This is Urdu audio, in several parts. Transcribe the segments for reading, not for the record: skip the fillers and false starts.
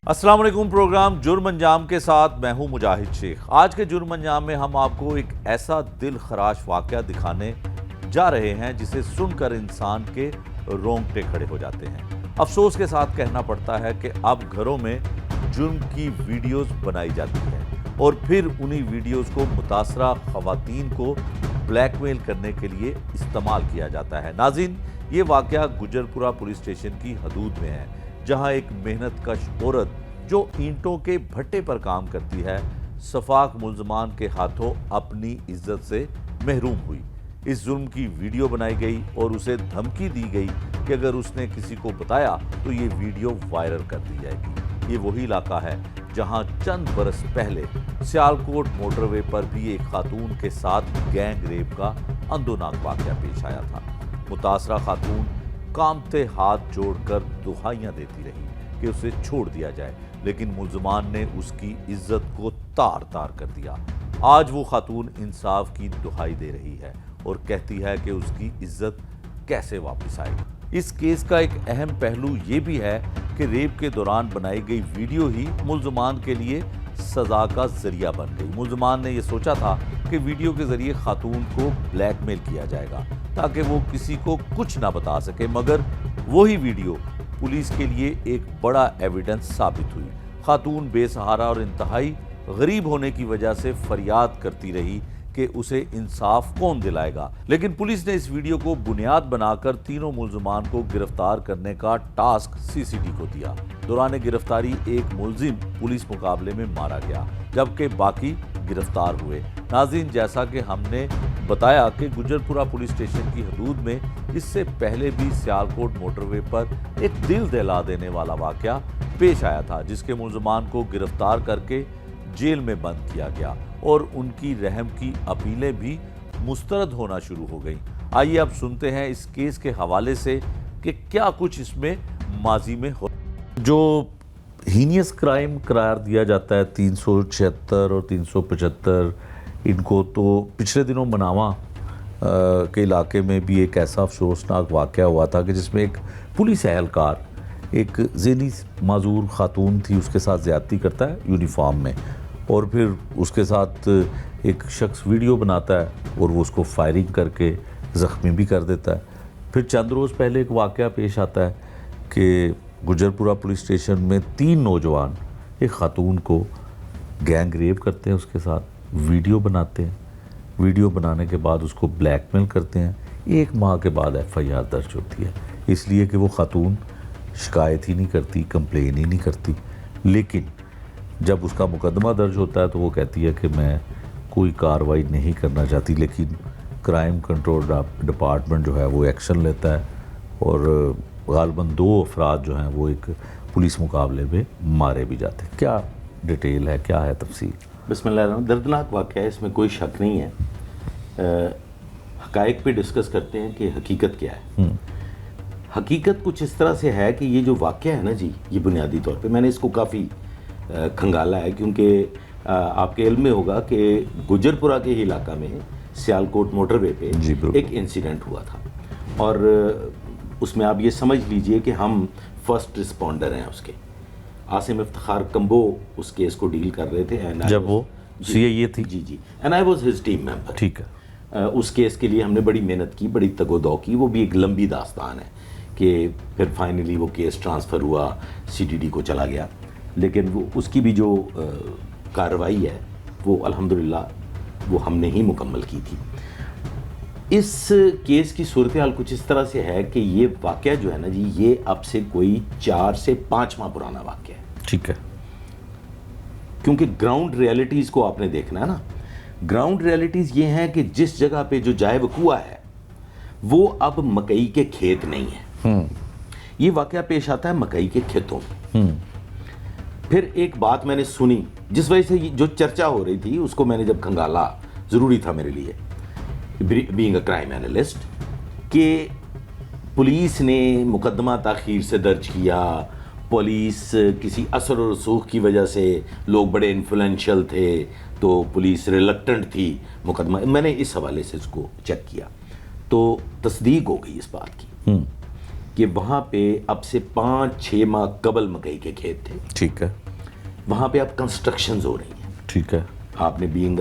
السلام علیکم، پروگرام جرم انجام کے ساتھ میں ہوں مجاہد شیخ۔ آج کے جرم انجام میں ہم آپ کو ایک ایسا دل خراش واقعہ دکھانے جا رہے ہیں جسے سن کر انسان کے رونگٹے کھڑے ہو جاتے ہیں۔ افسوس کے ساتھ کہنا پڑتا ہے کہ اب گھروں میں جرم کی ویڈیوز بنائی جاتی ہیں اور پھر انہی ویڈیوز کو متاثرہ خواتین کو بلیک میل کرنے کے لیے استعمال کیا جاتا ہے۔ ناظرین، یہ واقعہ گجرپورہ پولیس اسٹیشن کی حدود میں ہے، جہاں ایک محنت کش عورت جو اینٹوں کے بھٹے پر کام کرتی ہے، شفاق ملزمان کے ہاتھوں اپنی عزت سے محروم ہوئی۔ اس ظلم کی ویڈیو بنائی گئی اور اسے دھمکی دی گئی کہ اگر اس نے کسی کو بتایا تو یہ ویڈیو وائرل کر دی جائے گی۔ یہ وہی علاقہ ہے جہاں چند برس پہلے سیالکوٹ موٹر وے پر بھی ایک خاتون کے ساتھ گینگ ریپ کا اندوناک واقعہ پیش آیا تھا۔ متاثرہ خاتون کانپتے ہاتھ جوڑ کر دہائیاں دیتی رہی کہ اسے چھوڑ دیا جائے، لیکن ملزمان نے اس کی عزت کو تار تار کر دیا۔ آج وہ خاتون انصاف کی دہائی دے رہی ہے اور کہتی ہے کہ اس کی عزت کیسے واپس آئے گی۔ اس کیس کا ایک اہم پہلو یہ بھی ہے کہ ریپ کے دوران بنائی گئی ویڈیو ہی ملزمان کے لیے سزا کا ذریعہ بن گئی۔ ملزمان نے یہ سوچا تھا کہ ویڈیو کے ذریعے خاتون کو بلیک میل کیا جائے گا تاکہ وہ کسی کو کچھ نہ بتا سکے، مگر وہی ویڈیو پولیس کے لیے ایک بڑا ایویڈنس ثابت ہوئی۔ خاتون بے سہارا اور انتہائی غریب ہونے کی وجہ سے فریاد کرتی رہی کہ اسے انصاف کون دلائے گا، لیکن پولیس نے اس ویڈیو کو بنیاد بنا کر تینوں ملزمان کو گرفتار کرنے کا ٹاسک سی سی ٹی کو دیا۔ دوران گرفتاری ایک ملزم پولیس مقابلے میں مارا گیا جبکہ باقی گرفتار ہوئے۔ ناظرین، جیسا کہ ہم نے بتایا کہ گجرپورہ پولیس اسٹیشن کی حدود میں اس سے پہلے بھی سیالکوٹ موٹر وے پر ایک دل دہلا دینے والا واقعہ پیش آیا تھا، جس کے ملزمان کو گرفتار کر کے جیل میں بند کیا گیا اور ان کی رحم کی اپیلیں بھی مسترد ہونا شروع ہو گئیں۔ آئیے اب سنتے ہیں اس کیس کے حوالے سے کہ کیا کچھ اس میں ماضی میں ہو۔ جو ہینیس کرائم قرار دیا جاتا ہے 376 اور 375، ان کو تو پچھلے دنوں مناوا کے علاقے میں بھی ایک ایسا افسوسناک واقعہ ہوا تھا کہ جس میں ایک پولیس اہلکار ایک ذہنی معذور خاتون تھی، اس کے ساتھ زیادتی کرتا ہے یونیفارم میں، اور پھر اس کے ساتھ ایک شخص ویڈیو بناتا ہے اور وہ اس کو فائرنگ کر کے زخمی بھی کر دیتا ہے۔ پھر چند روز پہلے ایک واقعہ پیش آتا ہے کہ گجرپورہ پولیس اسٹیشن میں 3 نوجوان ایک خاتون کو گینگ ریپ کرتے ہیں، اس کے ساتھ ویڈیو بناتے ہیں، ویڈیو بنانے کے بعد اس کو بلیک میل کرتے ہیں۔ 1 ماہ کے بعد ایف آئی آر درج ہوتی ہے، اس لیے کہ وہ خاتون شکایت ہی نہیں کرتی، کمپلین ہی نہیں کرتی، لیکن جب اس کا مقدمہ درج ہوتا ہے تو وہ کہتی ہے کہ میں کوئی کارروائی نہیں کرنا چاہتی، لیکن کرائم کنٹرول ڈپارٹمنٹ جو ہے وہ ایکشن لیتا ہے اور غالباً 2 افراد جو ہیں وہ ایک پولیس مقابلے میں مارے بھی جاتے ہیں۔ کیا ڈیٹیل ہے، کیا ہے تفصیل؟ بسم اللہ الرحمن، دردناک واقعہ ہے، اس میں کوئی شک نہیں ہے۔ حقائق پہ ڈسکس کرتے ہیں کہ حقیقت کیا ہے۔ حقیقت کچھ اس طرح سے ہے کہ یہ جو واقعہ ہے نا جی، یہ بنیادی طور پہ میں نے اس کو کافی کھنگالا ہے، کیونکہ آپ کے علم میں ہوگا کہ گجرپورہ کے ہی علاقہ میں سیالکوٹ موٹر وے پہ ایک انسیڈنٹ ہوا تھا، اور اس میں آپ یہ سمجھ لیجئے کہ ہم فرسٹ رسپونڈر ہیں اس کے۔ عاصم افتخار کمبو اس کیس کو ڈیل کر رہے تھے، جب وہ سی اے تھی، جی and I was his team member. ٹھیک ہے۔ اس کیس کے لیے ہم نے بڑی محنت کی، بڑی تگ و دو کی، وہ بھی ایک لمبی داستان ہے کہ پھر فائنلی وہ کیس ٹرانسفر ہوا، سی ٹی ڈی کو چلا گیا، لیکن وہ اس کی بھی جو کارروائی ہے وہ الحمدللہ وہ ہم نے ہی مکمل کی تھی۔ اس کیس کی صورتحال کچھ اس طرح سے ہے کہ یہ واقعہ جو ہے نا جی، یہ اب سے کوئی 4 سے 5 ماہ پرانا واقعہ ہے۔ ٹھیک ہے، کیونکہ گراؤنڈ ریئلٹیز کو آپ نے دیکھنا ہے نا۔ گراؤنڈ ریئلٹیز یہ ہیں کہ جس جگہ پہ جو جائے وقوع ہے وہ اب مکئی کے کھیت نہیں ہے۔ یہ واقعہ پیش آتا ہے مکئی کے کھیتوں میں۔ پھر ایک بات میں نے سنی جس وجہ سے جو چرچا ہو رہی تھی اس کو میں نے جب کھنگالا، ضروری تھا میرے لیے بینگ اے کرائم اینالسٹ، کہ پولیس نے مقدمہ تاخیر سے درج کیا، پولیس کسی اثر و رسوخ کی وجہ سے، لوگ بڑے انفلوئنشل تھے تو پولیس ریلکٹنٹ تھی مقدمہ۔ میں نے اس حوالے سے اس کو چیک کیا تو تصدیق ہو گئی اس بات کی کہ وہاں پہ اب سے 5-6 ماہ قبل مکئی کے کھیت تھے. ٹھیک ہے. وہاں پہ اب کنسٹرکشنز ہو رہی ہیں. ٹھیک ہے. آپ نے بینگ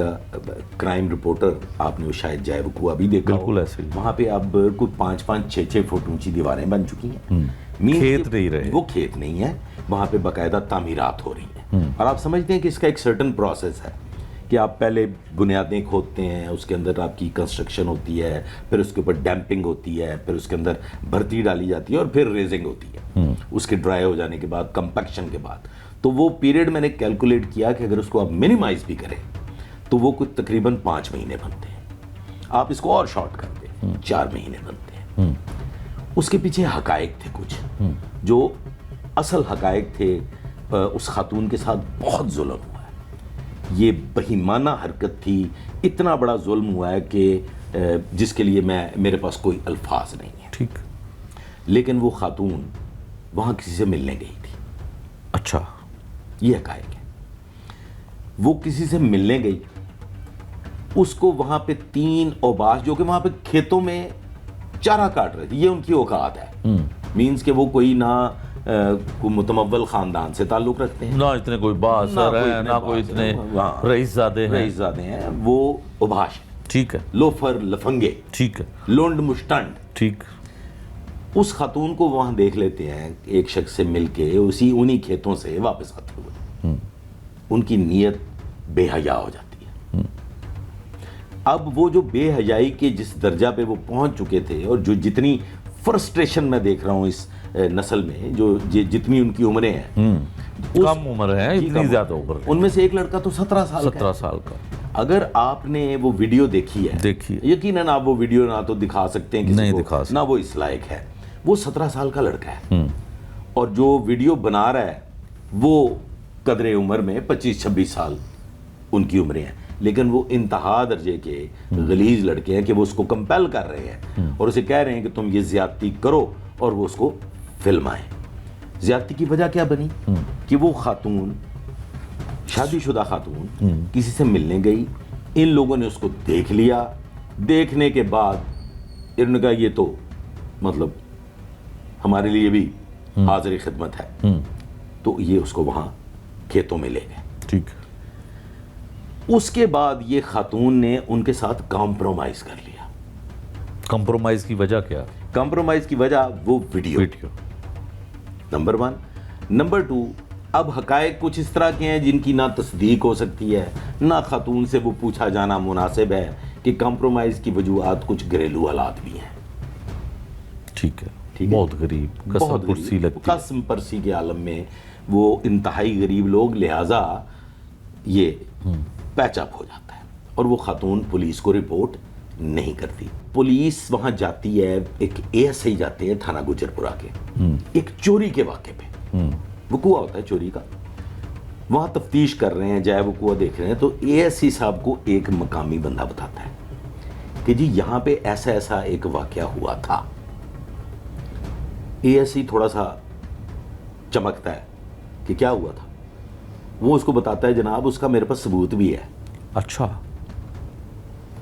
کرائم رپورٹر آپ نے وہ شاید جائے وقوع بھی دیکھا. بالکل ایسے ہی. وہاں پہ اب کوئی 5-5 6 فٹ اونچی دیواریں بن چکی ہیں. کھیت نہیں رہے. وہ کھیت نہیں ہے, وہاں پہ باقاعدہ تعمیرات ہو رہی ہیں. اور آپ سمجھتے ہیں کہ اس کا ایک سرٹن پروسیس ہے کہ آپ پہلے بنیادیں کھودتے ہیں, اس کے اندر آپ کی کنسٹرکشن ہوتی ہے, پھر اس کے اوپر ڈیمپنگ ہوتی ہے, پھر اس کے اندر بھرتی ڈالی جاتی ہے, اور پھر ریزنگ ہوتی ہے. اس کے ڈرائی ہو جانے کے بعد, کمپیکشن کے بعد. تو وہ پیریڈ میں نے کیلکولیٹ کیا کہ اگر اس کو آپ منیمائز بھی کریں تو وہ کچھ تقریباً 5 مہینے بنتے ہیں. آپ اس کو اور شارٹ کر دیں 4 مہینے بنتے ہیں. اس کے پیچھے حقائق تھے کچھ جو اصل حقائق تھے. اس خاتون کے ساتھ بہت ظلم ہوا ہے, یہ بہیمانہ حرکت تھی, اتنا بڑا ظلم ہوا ہے کہ جس کے لیے میرے پاس کوئی الفاظ نہیں ہے. ٹھیک. لیکن وہ خاتون وہاں کسی سے ملنے گئی تھی. اچھا. یہ حقائق ہے. وہ کسی سے ملنے گئی, اس کو وہاں پہ 3 اوباش جو کہ وہاں پہ کھیتوں میں چارہ کاٹ رہے تھے, یہ ان کی اوقات ہے. مینز کہ وہ کوئی نہ کوئی متمول خاندان سے تعلق رکھتے ہیں, نہ اتنے کوئی بااثر ہیں, نہ کوئی اتنے رئیس زادے ہیں. وہ اوباش. ٹھیک ہے. لوفر, لفنگے. ٹھیک ہے. لونڈ مشٹنڈ. ٹھیک. اس خاتون کو وہاں دیکھ لیتے ہیں ایک شخص سے مل کے انہی کھیتوں سے واپس آتے ہوئے. ان کی نیت بے حیا ہو جاتی ہے. اب وہ جو بے حیائی کے جس درجہ پہ وہ پہنچ چکے تھے, اور جو جتنی فرسٹریشن میں دیکھ رہا ہوں اس نسل میں, جو جتنی ان کی عمریں ہیں, کم عمر ہے, اتنی زیادہ عمر. ان میں سے ایک لڑکا تو 17 سال کا. اگر آپ نے وہ ویڈیو دیکھی ہے, یقیناً آپ وہ ویڈیو نہ تو دکھا سکتے ہیں کسی کو, نہ وہ اس لائق ہے. وہ 17 سال کا لڑکا ہے, اور جو ویڈیو بنا رہا ہے وہ قدرے عمر میں 25-26 سال ان کی عمریں ہیں. لیکن وہ انتہا درجے کے غلیظ لڑکے ہیں کہ وہ اس کو کمپیل کر رہے ہیں اور اسے کہہ رہے ہیں کہ تم یہ زیادتی کرو, اور وہ اس کو فلمائیں. زیادتی کی وجہ کیا بنی کہ وہ خاتون, شادی شدہ خاتون, کسی سے ملنے گئی. ان لوگوں نے اس کو دیکھ لیا. دیکھنے کے بعد انہوں نے کہا یہ تو مطلب ہمارے لیے بھی حاضر خدمت ہے. تو یہ اس کو وہاں کھیتوں میں لے گئے. ٹھیک. اس کے بعد یہ خاتون نے ان کے ساتھ کمپرومائز کر لیا. کمپرومائز کی وجہ کیا؟ کمپرومائز کی وجہ وہ ویڈیو. نمبر 1. نمبر 2, اب حقائق کچھ اس طرح کے ہیں جن کی نہ تصدیق ہو سکتی ہے, نہ خاتون سے وہ پوچھا جانا مناسب ہے کہ کمپرومائز کی وجوہات کچھ گھریلو حالات بھی ہیں. ٹھیک ہے. بہت غریب, قسم پرسی لگتی ہے. قسم پرسی کے عالم میں وہ انتہائی غریب لوگ, لہٰذا یہ پیچ اپ ہو جاتا ہے. اور وہ خاتون پولیس کو رپورٹ نہیں کرتی. پولیس وہاں جاتی ہے, ایک ASI جاتے ہیں تھانہ گجرپورہ کے, ایک چوری کے واقعے پہ وقوع ہوتا ہے چوری کا. وہاں تفتیش کر رہے ہیں, جائے وقوع دیکھ رہے ہیں, تو ASI صاحب کو ایک مقامی بندہ بتاتا ہے کہ جی یہاں پہ ایسا ایسا ایک واقعہ ہوا تھا. ASI تھوڑا سا چمکتا ہے کہ کیا ہوا تھا. وہ اس کو بتاتا ہے جناب اس کا میرے پاس ثبوت بھی ہے. اچھا.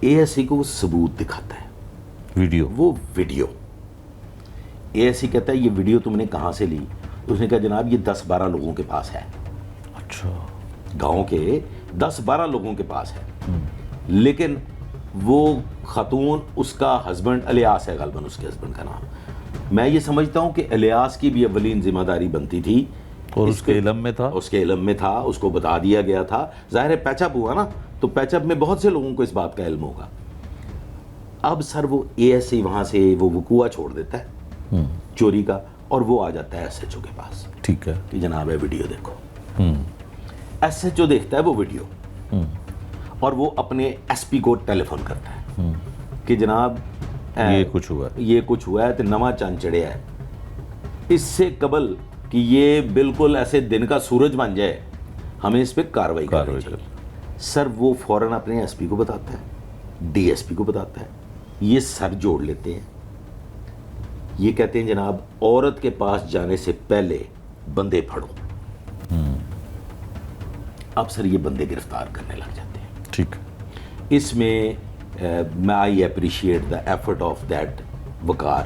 ASI کو وہ ثبوت دکھاتا ہے, ویڈیو. وہ ویڈیو. ASI کہتا ہے یہ ویڈیو تم نے کہاں سے لی؟ اس نے کہا جناب یہ 10-12 لوگوں کے پاس ہے. اچھا. گاؤں کے 10-12 لوگوں کے پاس ہے. لیکن وہ خاتون, اس کا ہسبینڈ الیاس ہے غالباً اس کے ہسبینڈ کا نام, میں یہ سمجھتا ہوں کہ الیاس کی بھی اولین ذمہ داری بنتی تھی, اور اس کے علم میں تھا. اس کے علم میں تھا, اس کو بتا دیا گیا تھا. ظاہر ہے پیچ اپ ہوا نا, تو پیچ اپ میں بہت سے لوگوں کو اس بات کا علم ہوگا. اب سر وہ ASI وہاں سے وہ وقوع چھوڑ دیتا ہے چوری کا, اور وہ آ جاتا ہے SHO کے پاس. ٹھیک ہے. کہ جناب ہے ویڈیو دیکھو. SHO دیکھتا ہے وہ ویڈیو, اور وہ اپنے SP کو ٹیلی فون کرتا ہے کہ جناب یہ کچھ ہوا ہے تو نواں چاند چڑھیا ہے. اس سے قبل کہ یہ بالکل ایسے دن کا سورج بن جائے, ہمیں اس پہ کاروائی کرنی چاہیے. سر وہ فوراً اپنے SP کو بتاتا ہے, DSP کو بتاتا ہے. یہ سر جوڑ لیتے ہیں. یہ کہتے ہیں جناب عورت کے پاس جانے سے پہلے بندے پھڑو. اب سر یہ بندے گرفتار کرنے لگ جاتے ہیں. ٹھیک. اس میں I appreciate the effort of that Waqar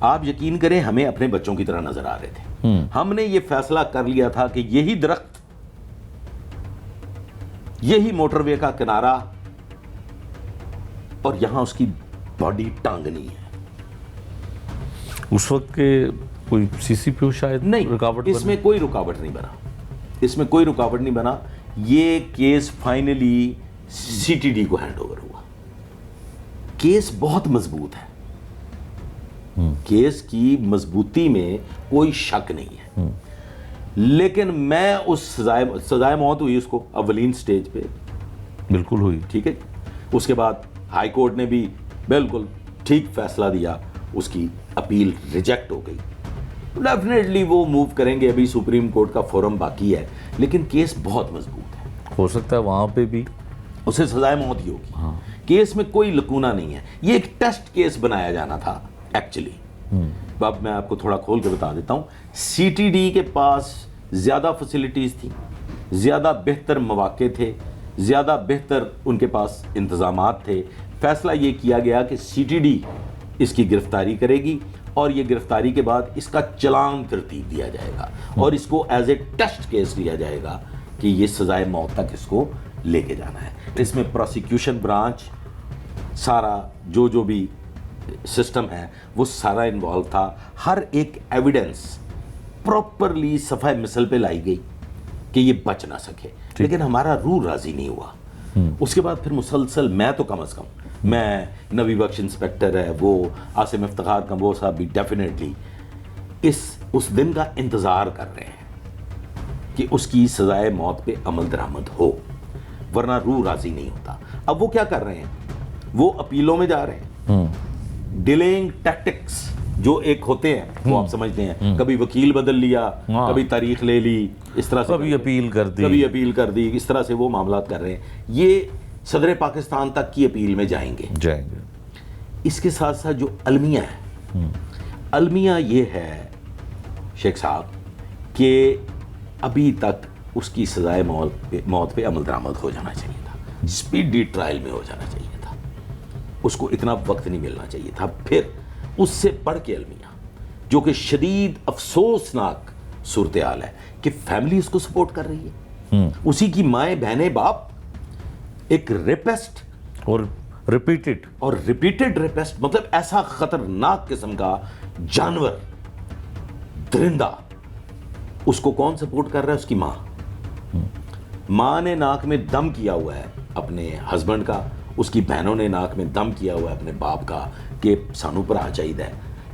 آپ یقین کریں ہمیں اپنے بچوں کی طرح نظر آ رہے تھے. ہم نے یہ فیصلہ کر لیا تھا کہ یہی درخت, یہی موٹر وے کا کنارہ اور یہاں اس کی باڈی ٹانگنی ہے. اس وقت کے کوئی سی سی پی او شاید نہیں, رکاوٹ اس میں کوئی رکاوٹ نہیں بنا, اس میں کوئی رکاوٹ نہیں بنا. یہ case finally C T D کو ہینڈ اوور ہوا. کیس بہت مضبوط ہے, کیس کی مضبوطی میں کوئی شک نہیں ہے, لیکن میں اس سزائے موت ہوئی اس کو اولین سٹیج پہ, بالکل ہوئی, ٹھیک ہے. اس کے بعد ہائی کورٹ نے بھی بالکل ٹھیک فیصلہ دیا, اس کی اپیل ریجیکٹ ہو گئی. ڈیفینیٹلی وہ موو کریں گے, ابھی سپریم کورٹ کا فورم باقی ہے, لیکن کیس بہت مضبوط ہے. ہو سکتا ہے وہاں پہ بھی اسے سزائے موت ہی ہوگی. کیس میں کوئی لکونہ نہیں ہے. یہ ایک ٹیسٹ کیس بنایا جانا تھا ایکچولی. اب میں آپ کو تھوڑا کھول کے بتا دیتا ہوں. سی ٹی ڈی کے پاس زیادہ فیسلٹیز تھیں, زیادہ بہتر مواقع تھے, زیادہ بہتر ان کے پاس انتظامات تھے. فیصلہ یہ کیا گیا کہ سی ٹی ڈی اس کی گرفتاری کرے گی, اور یہ گرفتاری کے بعد اس کا چلان ترتیب دیا جائے گا, اور اس کو ایز اے ٹیسٹ کیس لیا جائے گا کہ یہ سزائے موت تک اس کو لے کے جانا ہے. اس میں پروسیکیوشن برانچ سارا جو بھی سسٹم ہے وہ سارا انوالو تھا. ہر ایک ایویڈنس پراپرلی صفحہ مثل پہ لائی گئی کہ یہ بچ نہ سکے, لیکن ہمارا روح راضی نہیں ہوا. اس کے بعد پھر مسلسل, میں تو کم از کم, میں نبی بخش انسپیکٹر ہے, وہ عاصم افتخار کمبو صاحب بھی ڈیفینیٹلی اس دن کا انتظار کر رہے ہیں کہ اس کی سزائے موت پہ عمل درآمد ہو, ورنہ روح راضی نہیں ہوتا. اب وہ کیا کر رہے ہیں, وہ اپیلوں میں جا رہے ہیں. ڈیلیئنگ ٹیکٹکس جو ایک ہوتے ہیں وہ آپ سمجھتے ہیں, کبھی وکیل بدل لیا, کبھی تاریخ لے لی, اس طرح سے کبھی اپیل کر دی, اس طرح سے وہ معاملات کر رہے ہیں. یہ صدر پاکستان تک کی اپیل میں جائیں گے. اس کے ساتھ ساتھ جو المیہ ہے, المیہ یہ ہے شیخ صاحب کہ ابھی تک اس کی سزائے موت پہ عمل درآمد ہو جانا چاہیے تھا, اسپیڈی ٹرائل میں ہو جانا چاہیے تھا, اس کو اتنا وقت نہیں ملنا چاہیے تھا. پھر اس سے بڑھ کے المیہ, جو کہ شدید افسوسناک صورتحال ہے کہ فیملی اس کو سپورٹ کر رہی ہے, اسی کی مائیں بہنیں باپ ایک ریپسٹ اور ریپیٹڈ ریپسٹ, مطلب ایسا خطرناک قسم کا جانور, درندہ, اس کو کون سپورٹ کر رہا ہے؟ اس کی ماں نے ناک میں دم کیا ہوا ہے اپنے ہسبینڈ کا, اس کی بہنوں نے ناک میں دم کیا ہوا ہے اپنے باپ کا کہ سانو پر آ چاہیے.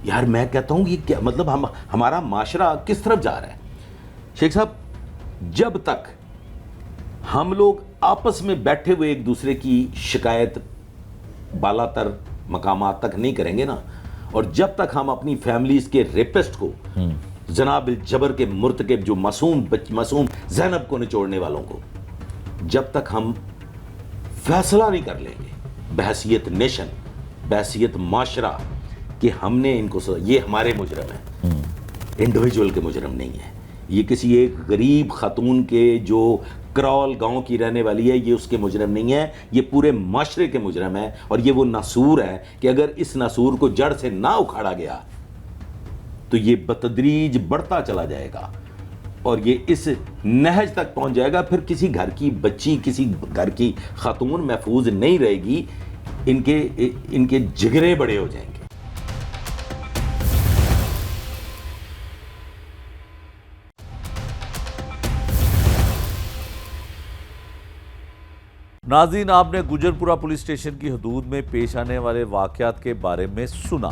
یار میں کہتا ہوں یہ کیا مطلب, ہمارا معاشرہ کس طرف جا رہا ہے شیخ صاحب؟ جب تک ہم لوگ آپس میں بیٹھے ہوئے ایک دوسرے کی شکایت بالا تر مقامات تک نہیں کریں گے نا, اور جب تک ہم اپنی فیملیز کے ریپسٹ کو, جناب الجبر کے مرتکب, جو معصوم زینب کو نچوڑنے والوں کو, جب تک ہم فیصلہ نہیں کر لیں گے بحیثیت نیشن, بحیثیت معاشرہ کہ ہم نے ان کو یہ ہمارے مجرم ہیں, انڈیویجول کے مجرم نہیں ہیں, یہ کسی ایک غریب خاتون کے جو کرول گاؤں کی رہنے والی ہے, یہ اس کے مجرم نہیں ہے, یہ پورے معاشرے کے مجرم ہے. اور یہ وہ ناسور ہے کہ اگر اس ناسور کو جڑ سے نہ اکھاڑا گیا تو یہ بتدریج بڑھتا چلا جائے گا, اور یہ اس نہج تک پہنچ جائے گا. پھر کسی گھر کی بچی, کسی گھر کی خاتون محفوظ نہیں رہے گی, ان کے جگرے بڑے ہو جائیں گے. ناظرین, آپ نے گجرپورہ پولیس اسٹیشن کی حدود میں پیش آنے والے واقعات کے بارے میں سنا,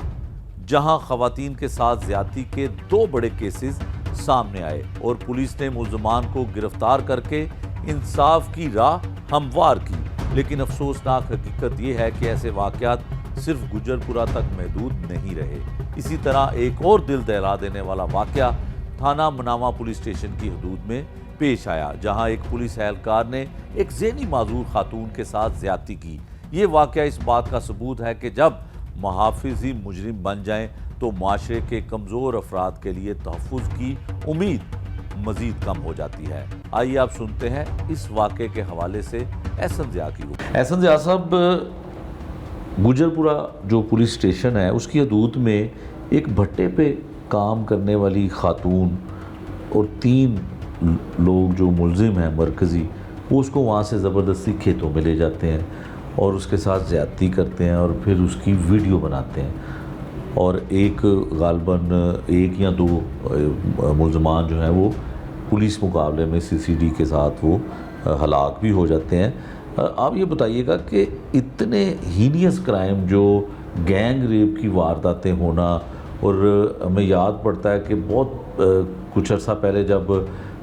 جہاں خواتین کے ساتھ زیادتی کے 2 بڑے کیسز سامنے آئے اور پولیس نے ملزمان کو گرفتار کر کے انصاف کی راہ ہموار کی. لیکن افسوسناک حقیقت یہ ہے کہ ایسے واقعات صرف گجرپورہ تک محدود نہیں رہے. اسی طرح ایک اور دل دہلا دینے والا واقعہ تھانہ منامہ پولیس اسٹیشن کی حدود میں پیش آیا, جہاں ایک پولیس اہلکار نے ایک ذہنی معذور خاتون کے ساتھ زیادتی کی. یہ واقعہ اس بات کا ثبوت ہے کہ جب محافظ ہی مجرم بن جائیں تو معاشرے کے کمزور افراد کے لیے تحفظ کی امید مزید کم ہو جاتی ہے. آئیے آپ سنتے ہیں اس واقعے کے حوالے سے احسن ضیاء کی گفتگو. احسن ضیاء صاحب, گجرپورہ جو پولیس اسٹیشن ہے اس کی حدود میں ایک بھٹے پہ کام کرنے والی خاتون اور 3 لوگ جو ملزم ہیں مرکزی، وہ اس کو وہاں سے زبردستی کھیتوں میں لے جاتے ہیں اور اس کے ساتھ زیادتی کرتے ہیں اور پھر اس کی ویڈیو بناتے ہیں، اور ایک غالباً 1 یا 2 ملزمان جو ہیں وہ پولیس مقابلے میں CCD کے ساتھ وہ ہلاک بھی ہو جاتے ہیں۔ آپ یہ بتائیے گا کہ اتنے ہینیس کرائم جو گینگ ریپ کی وارداتیں ہونا، اور ہمیں یاد پڑتا ہے کہ بہت کچھ عرصہ پہلے جب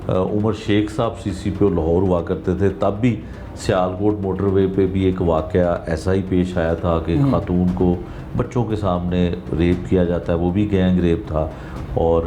عمر شیخ صاحب CC پہ لاہور ہوا کرتے تھے، تب بھی سیالکوٹ موٹر وے پہ بھی ایک واقعہ ایسا ہی پیش آیا تھا کہ خاتون کو بچوں کے سامنے ریپ کیا جاتا ہے، وہ بھی گینگ ریپ تھا اور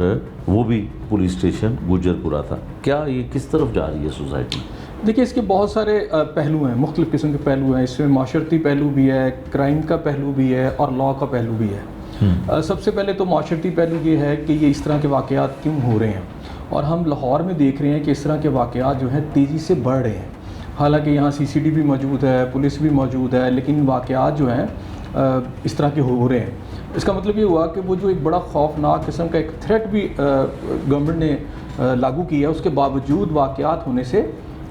وہ بھی پولیس اسٹیشن گجرپورہ تھا۔ کیا یہ کس طرف جا رہی ہے سوسائٹی؟ دیکھیے اس کے بہت سارے پہلو ہیں، مختلف قسم کے پہلو ہیں، اس میں معاشرتی پہلو بھی ہے، کرائم کا پہلو بھی ہے اور لاء کا پہلو بھی ہے۔ سب سے پہلے تو معاشرتی پہلو یہ ہے کہ یہ اس طرح کے واقعات کیوں ہو رہے ہیں، اور ہم لاہور میں دیکھ رہے ہیں کہ اس طرح کے واقعات جو ہیں تیزی سے بڑھ رہے ہیں۔ حالانکہ یہاں CCD بھی موجود ہے، پولیس بھی موجود ہے، لیکن واقعات جو ہیں اس طرح کے ہو رہے ہیں۔ اس کا مطلب یہ ہوا کہ وہ جو ایک بڑا خوفناک قسم کا ایک تھریٹ بھی گورنمنٹ نے لاگو کیا، اس کے باوجود واقعات ہونے سے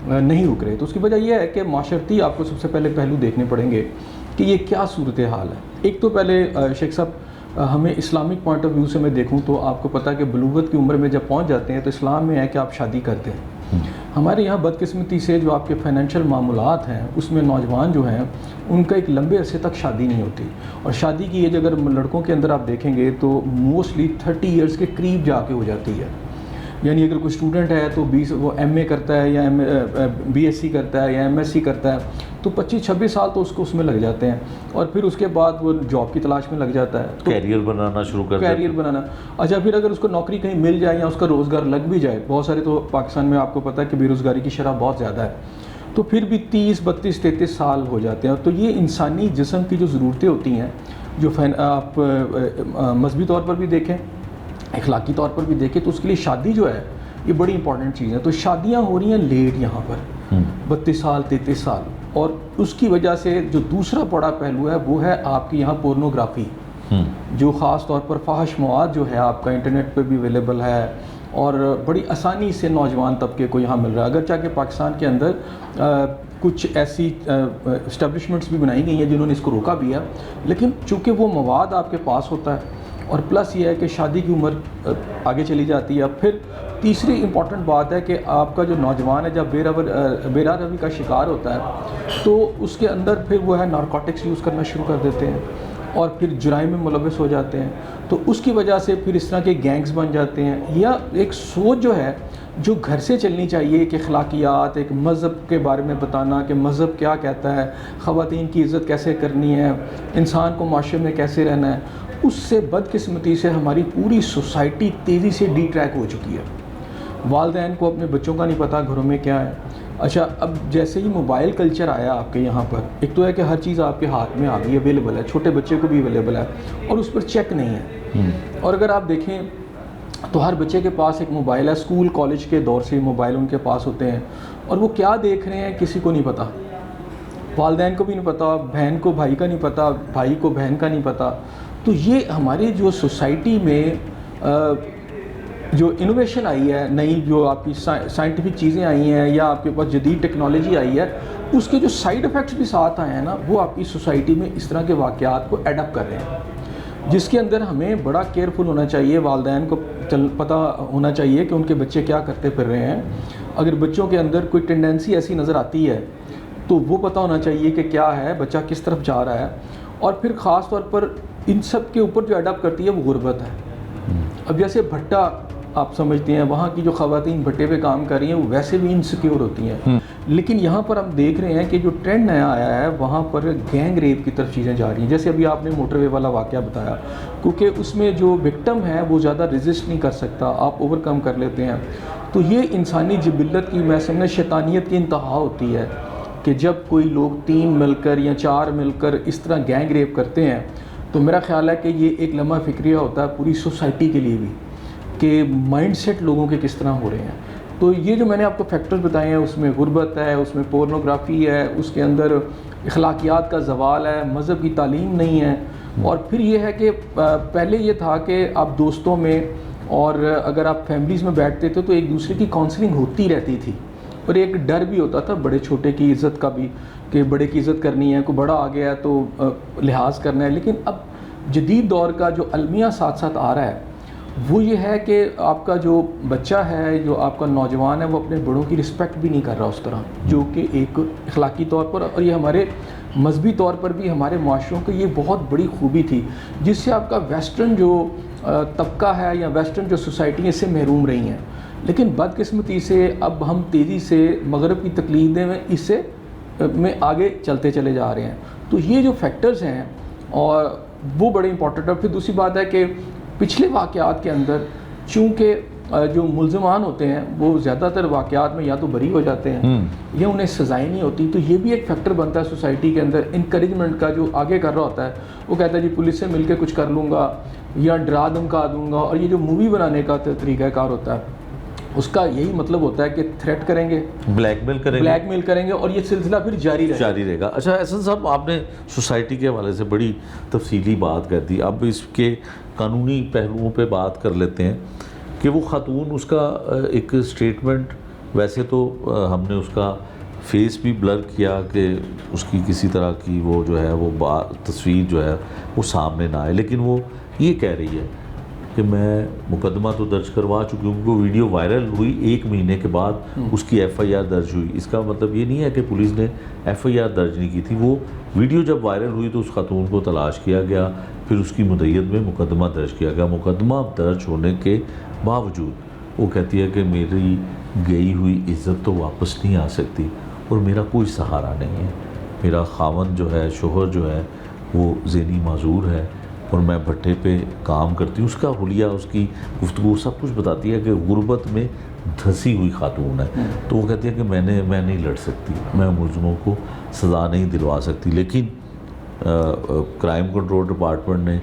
نہیں رک رہے۔ تو اس کی وجہ یہ ہے کہ معاشرتی آپ کو سب سے پہلے پہلو دیکھنے پڑیں گے کہ یہ کیا صورتحال ہے۔ ایک تو پہلے شیخ صاحب ہمیں اسلامک پوائنٹ آف ویو سے میں دیکھوں تو آپ کو پتہ ہے کہ بلوغت کی عمر میں جب پہنچ جاتے ہیں تو اسلام میں ہے کہ آپ شادی کرتے ہیں۔ ہمارے یہاں بدقسمتی سے جو آپ کے فائنینشیل معاملات ہیں اس میں نوجوان جو ہیں ان کا ایک لمبے عرصے تک شادی نہیں ہوتی، اور شادی کی ایج اگر لڑکوں کے اندر آپ دیکھیں گے تو موسٹلی 30 ایئرس کے قریب جا کے ہو جاتی ہے۔ یعنی اگر کوئی اسٹوڈنٹ ہے تو وہ MA کرتا ہے یا BSc کرتا ہے یا MSc کرتا ہے تو 25-26 سال تو اس میں لگ جاتے ہیں، اور پھر اس کے بعد وہ جاب کی تلاش میں لگ جاتا ہے، کیریئر بنانا شروع کر دیتا ہے۔ کیریئر بنانا۔ اچھا پھر اگر اس کو نوکری کہیں مل جائے یا اس کا روزگار لگ بھی جائے، بہت سارے تو پاکستان میں آپ کو پتہ ہے کہ بے روزگاری کی شرح بہت زیادہ ہے، تو پھر بھی 30, 32, 33 سال ہو جاتے ہیں۔ تو یہ انسانی جسم کی جو ضرورتیں ہوتی ہیں، جو آپ مذہبی طور پر بھی دیکھیں، اخلاقی طور پر بھی دیکھیں، تو اس کے لیے شادی جو ہے یہ بڑی امپورٹنٹ چیز ہے۔ تو شادیاں ہو رہی ہیں لیٹ یہاں پر 32 سال 33 سال، اور اس کی وجہ سے جو دوسرا بڑا پہلو ہے وہ ہے آپ کی یہاں پورنوگرافی، جو خاص طور پر فحش مواد جو ہے آپ کا انٹرنیٹ پہ بھی اویلیبل ہے اور بڑی آسانی سے نوجوان طبقے کو یہاں مل رہا ہے۔ اگرچہ کہ پاکستان کے اندر کچھ ایسی اسٹیبلشمنٹس بھی بنائی گئی ہیں جنہوں نے اس کو روکا بھی ہے، لیکن چونکہ وہ مواد آپ کے پاس ہوتا ہے، اور پلس یہ ہے کہ شادی کی عمر آگے چلی جاتی ہے۔ پھر تیسری امپورٹنٹ بات ہے کہ آپ کا جو نوجوان ہے جب بے راہ روی کا شکار ہوتا ہے تو اس کے اندر پھر وہ ہے نارکوٹکس یوز کرنا شروع کر دیتے ہیں اور پھر جرائم میں ملوث ہو جاتے ہیں، تو اس کی وجہ سے پھر اس طرح کے گینگز بن جاتے ہیں۔ یا ایک سوچ جو ہے جو گھر سے چلنی چاہیے کہ اخلاقیات، ایک مذہب کے بارے میں بتانا کہ مذہب کیا کہتا ہے، خواتین کی عزت کیسے کرنی ہے، انسان کو معاشرے میں کیسے رہنا ہے، اس سے بدقسمتی سے ہماری پوری سوسائٹی تیزی سے ڈی ٹریک ہو چکی ہے۔ والدین کو اپنے بچوں کا نہیں پتہ گھروں میں کیا ہے۔ اچھا اب جیسے ہی موبائل کلچر آیا آپ کے یہاں پر، ایک تو ہے کہ ہر چیز آپ کے ہاتھ میں آ گئی، اویلیبل ہے، چھوٹے بچے کو بھی اویلیبل ہے اور اس پر چیک نہیں ہے۔ اور اگر آپ دیکھیں تو ہر بچے کے پاس ایک موبائل ہے، اسکول کالج کے دور سے موبائل ان کے پاس ہوتے ہیں، اور وہ کیا دیکھ رہے ہیں کسی کو نہیں پتہ، والدین کو بھی نہیں پتہ، بہن کو بھائی کا نہیں پتہ، بھائی کو بہن کا نہیں پتہ۔ تو یہ ہماری جو سوسائٹی میں جو انوویشن آئی ہے، نئی جو آپ کی سائنٹیفک چیزیں آئی ہیں یا آپ کے پاس جدید ٹیکنالوجی آئی ہے، اس کے جو سائیڈ ایفیکٹس بھی ساتھ آئے ہیں نا، وہ آپ کی سوسائٹی میں اس طرح کے واقعات کو ایڈاپٹ کر رہے ہیں، جس کے اندر ہمیں بڑا کیئرفل ہونا چاہیے۔ والدین کو پتہ ہونا چاہیے کہ ان کے بچے کیا کرتے پھر رہے ہیں۔ اگر بچوں کے اندر کوئی ٹینڈنسی ایسی نظر آتی ہے تو وہ پتہ ہونا چاہیے کہ کیا ہے، بچہ کس طرف جا رہا ہے۔ اور پھر خاص طور پر ان سب کے اوپر جو ایڈاپٹ کرتی ہے وہ غربت ہے۔ اب جیسے بھٹا آپ سمجھتے ہیں، وہاں کی جو خواتین بھٹے پہ کام کر رہی ہیں وہ ویسے بھی انسیکیور ہوتی ہیں، لیکن یہاں پر ہم دیکھ رہے ہیں کہ جو ٹرینڈ نیا آیا ہے وہاں پر گینگ ریپ کی طرف چیزیں جا رہی ہیں۔ جیسے ابھی آپ نے موٹر وے والا واقعہ بتایا، کیونکہ اس میں جو وکٹم ہے وہ زیادہ ریزسٹ نہیں کر سکتا، آپ اوور کم کر لیتے ہیں۔ تو یہ انسانی جبلت کی میں سمجھنا شیطانیت کی انتہا ہوتی ہے کہ جب کوئی لوگ 3 مل کر یا 4 مل کر اس طرح گینگ ریپ کرتے ہیں، تو میرا خیال ہے کہ یہ ایک لمحہ فکریہ ہوتا ہے پوری سوسائٹی کے لیے بھی کہ مائنڈ سیٹ لوگوں کے کس طرح ہو رہے ہیں۔ تو یہ جو میں نے آپ کو فیکٹرز بتائے ہیں، اس میں غربت ہے، اس میں پورنوگرافی ہے، اس کے اندر اخلاقیات کا زوال ہے، مذہب کی تعلیم نہیں ہے، اور پھر یہ ہے کہ پہلے یہ تھا کہ آپ دوستوں میں اور اگر آپ فیملیز میں بیٹھتے تھے تو ایک دوسرے کی کاؤنسلنگ ہوتی رہتی تھی، اور ایک ڈر بھی ہوتا تھا بڑے چھوٹے کی عزت کا بھی، کہ بڑے کی عزت کرنی ہے، کوئی بڑا آ گیا ہے تو لحاظ کرنا ہے. لیکن اب جدید دور کا جو المیہ ساتھ ساتھ آ رہا ہے وہ یہ ہے کہ آپ کا جو بچہ ہے، جو آپ کا نوجوان ہے، وہ اپنے بڑوں کی رسپیکٹ بھی نہیں کر رہا اس طرح، جو کہ ایک اخلاقی طور پر اور یہ ہمارے مذہبی طور پر بھی ہمارے معاشروں کی یہ بہت بڑی خوبی تھی، جس سے آپ کا ویسٹرن جو طبقہ ہے یا ویسٹرن جو سوسائٹی ہے اس سے محروم رہی ہیں. لیکن بدقسمتی سے اب ہم تیزی سے مغرب کی تقلیدیں میں آگے چلتے چلے جا رہے ہیں. تو یہ جو فیکٹرز ہیں اور وہ بڑے امپورٹنٹ ہے. پھر دوسری بات ہے کہ پچھلے واقعات کے اندر چونکہ جو ملزمان ہوتے ہیں وہ زیادہ تر واقعات میں یا تو بری ہو جاتے ہیں یا انہیں سزائیں نہیں ہوتی، تو یہ بھی ایک فیکٹر بنتا ہے سوسائٹی کے اندر انکریجمنٹ کا. جو آگے کر رہا ہوتا ہے وہ کہتا ہے جی پولیس سے مل کے کچھ کر لوں گا یا ڈرا دھمکا دوں گا. اور یہ جو مووی بنانے کا طریقہ کار ہوتا ہے اس کا یہی مطلب ہوتا ہے کہ تھریٹ کریں گے، بلیک میل کریں گے، اور یہ سلسلہ پھر جاری رہے گا. اچھا احسن صاحب، آپ نے سوسائٹی کے حوالے سے بڑی تفصیلی بات کر دی. اب اس کے قانونی پہلوؤں پہ بات کر لیتے ہیں کہ وہ خاتون، اس کا ایک سٹیٹمنٹ، ویسے تو ہم نے اس کا فیس بھی بلر کیا کہ اس کی کسی طرح کی وہ جو ہے وہ تصویر جو ہے وہ سامنے نہ آئے، لیکن وہ یہ کہہ رہی ہے کہ میں مقدمہ تو درج کروا چکی ہوں، کیونکہ وہ ویڈیو وائرل ہوئی 1 مہینے کے بعد اس کی ایف آئی آر درج ہوئی. اس کا مطلب یہ نہیں ہے کہ پولیس نے ایف آئی آر درج نہیں کی تھی. وہ ویڈیو جب وائرل ہوئی تو اس خاتون کو تلاش کیا گیا، پھر اس کی مدعیت میں مقدمہ درج کیا گیا. مقدمہ درج ہونے کے باوجود وہ کہتی ہے کہ میری گئی ہوئی عزت تو واپس نہیں آ سکتی اور میرا کوئی سہارا نہیں ہے. میرا خاوند جو ہے، شوہر جو ہے، وہ ذہنی معذور ہے اور میں بھٹے پہ کام کرتی ہوں. اس کا حلیہ، اس کی گفتگو سب کچھ بتاتی ہے کہ غربت میں دھسی ہوئی خاتون ہے. تو وہ کہتی ہے کہ میں نہیں لڑ سکتی، میں ملزموں کو سزا نہیں دلوا سکتی. لیکن کرائم کنٹرول ڈپارٹمنٹ نے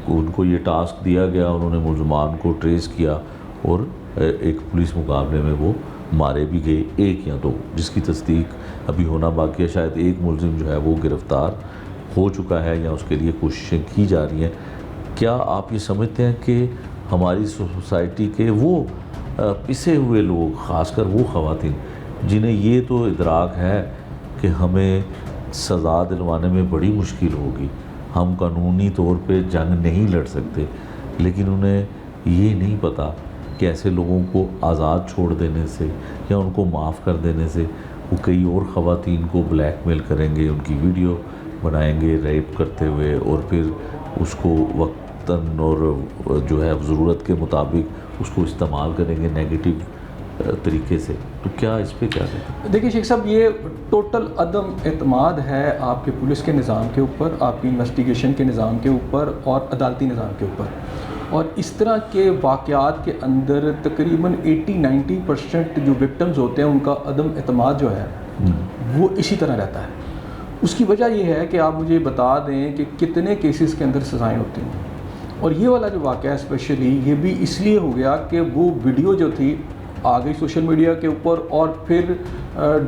ان کو یہ ٹاسک دیا گیا، انہوں نے ملزمان کو ٹریس کیا اور ایک پولیس مقابلے میں وہ مارے بھی گئے، 1 یا 2، جس کی تصدیق ابھی ہونا باقی ہے. شاید 1 ملزم جو ہے وہ گرفتار ہو چکا ہے یا اس کے لیے کوششیں کی جا رہی ہیں. کیا آپ یہ سمجھتے ہیں کہ ہماری سوسائٹی کے وہ پسے ہوئے لوگ، خاص کر وہ خواتین جنہیں یہ تو ادراک ہے کہ ہمیں سزا دلوانے میں بڑی مشکل ہوگی، ہم قانونی طور پہ جنگ نہیں لڑ سکتے، لیکن انہیں یہ نہیں پتہ کہ ایسے لوگوں کو آزاد چھوڑ دینے سے یا ان کو معاف کر دینے سے وہ کئی اور خواتین کو بلیک میل کریں گے، ان کی ویڈیو بنائیں گے ریپ کرتے ہوئے، اور پھر اس کو وقتاً اور جو ہے ضرورت کے مطابق اس کو استعمال کریں گے نیگیٹو طریقے سے. تو کیا اس پہ کیا کہتے ہیں؟ دیکھیے شیخ صاحب، یہ ٹوٹل عدم اعتماد ہے آپ کے پولیس کے نظام کے اوپر، آپ کی انویسٹیگیشن کے نظام کے اوپر اور عدالتی نظام کے اوپر. اور اس طرح کے واقعات کے اندر تقریباً 80-90% جو وکٹمز ہوتے ہیں ان کا عدم اعتماد جو ہے وہ اسی طرح رہتا ہے. اس کی وجہ یہ ہے کہ آپ مجھے بتا دیں کہ کتنے کیسز کے اندر سزائیں ہوتی ہیں. اور یہ والا جو واقعہ ہے اسپیشلی یہ بھی اس لیے ہو گیا کہ وہ ویڈیو جو تھی آ گئی سوشل میڈیا کے اوپر، اور پھر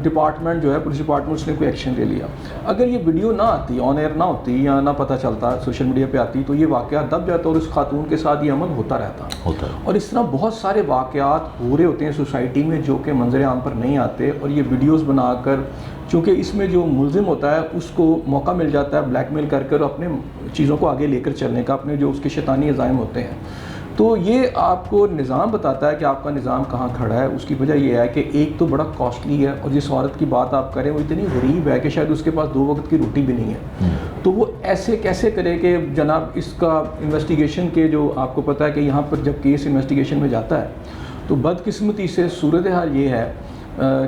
ڈپارٹمنٹ جو ہے پولیس ڈپارٹمنٹ اس نے کوئی ایکشن لے لیا. اگر یہ ویڈیو نہ آتی، آن ایئر نہ ہوتی یا نہ پتہ چلتا، سوشل میڈیا پہ آتی، تو یہ واقعہ دب جاتا اور اس خاتون کے ساتھ یہ عمل ہوتا رہتا. اور اس طرح بہت سارے واقعات ہو رہے ہوتے ہیں سوسائٹی میں جو کہ منظر عام پر نہیں آتے، اور یہ ویڈیوز بنا کر، چونکہ اس میں جو ملزم ہوتا ہے اس کو موقع مل جاتا ہے بلیک میل کر کر اپنے چیزوں کو آگے لے کر چلنے کا، اپنے جو اس کے شیطانی عزائم ہوتے ہیں. تو یہ آپ کو نظام بتاتا ہے کہ آپ کا نظام کہاں کھڑا ہے. اس کی وجہ یہ ہے کہ ایک تو بڑا کاسٹلی ہے، اور جس عورت کی بات آپ کریں وہ اتنی غریب ہے کہ شاید اس کے پاس 2 وقت کی روٹی بھی نہیں ہے. تو وہ ایسے کیسے کرے کہ جناب اس کا انویسٹیگیشن کے جو آپ کو پتہ ہے کہ یہاں پر جب کیس انویسٹیگیشن میں جاتا ہے تو بدقسمتی سے صورتحال یہ ہے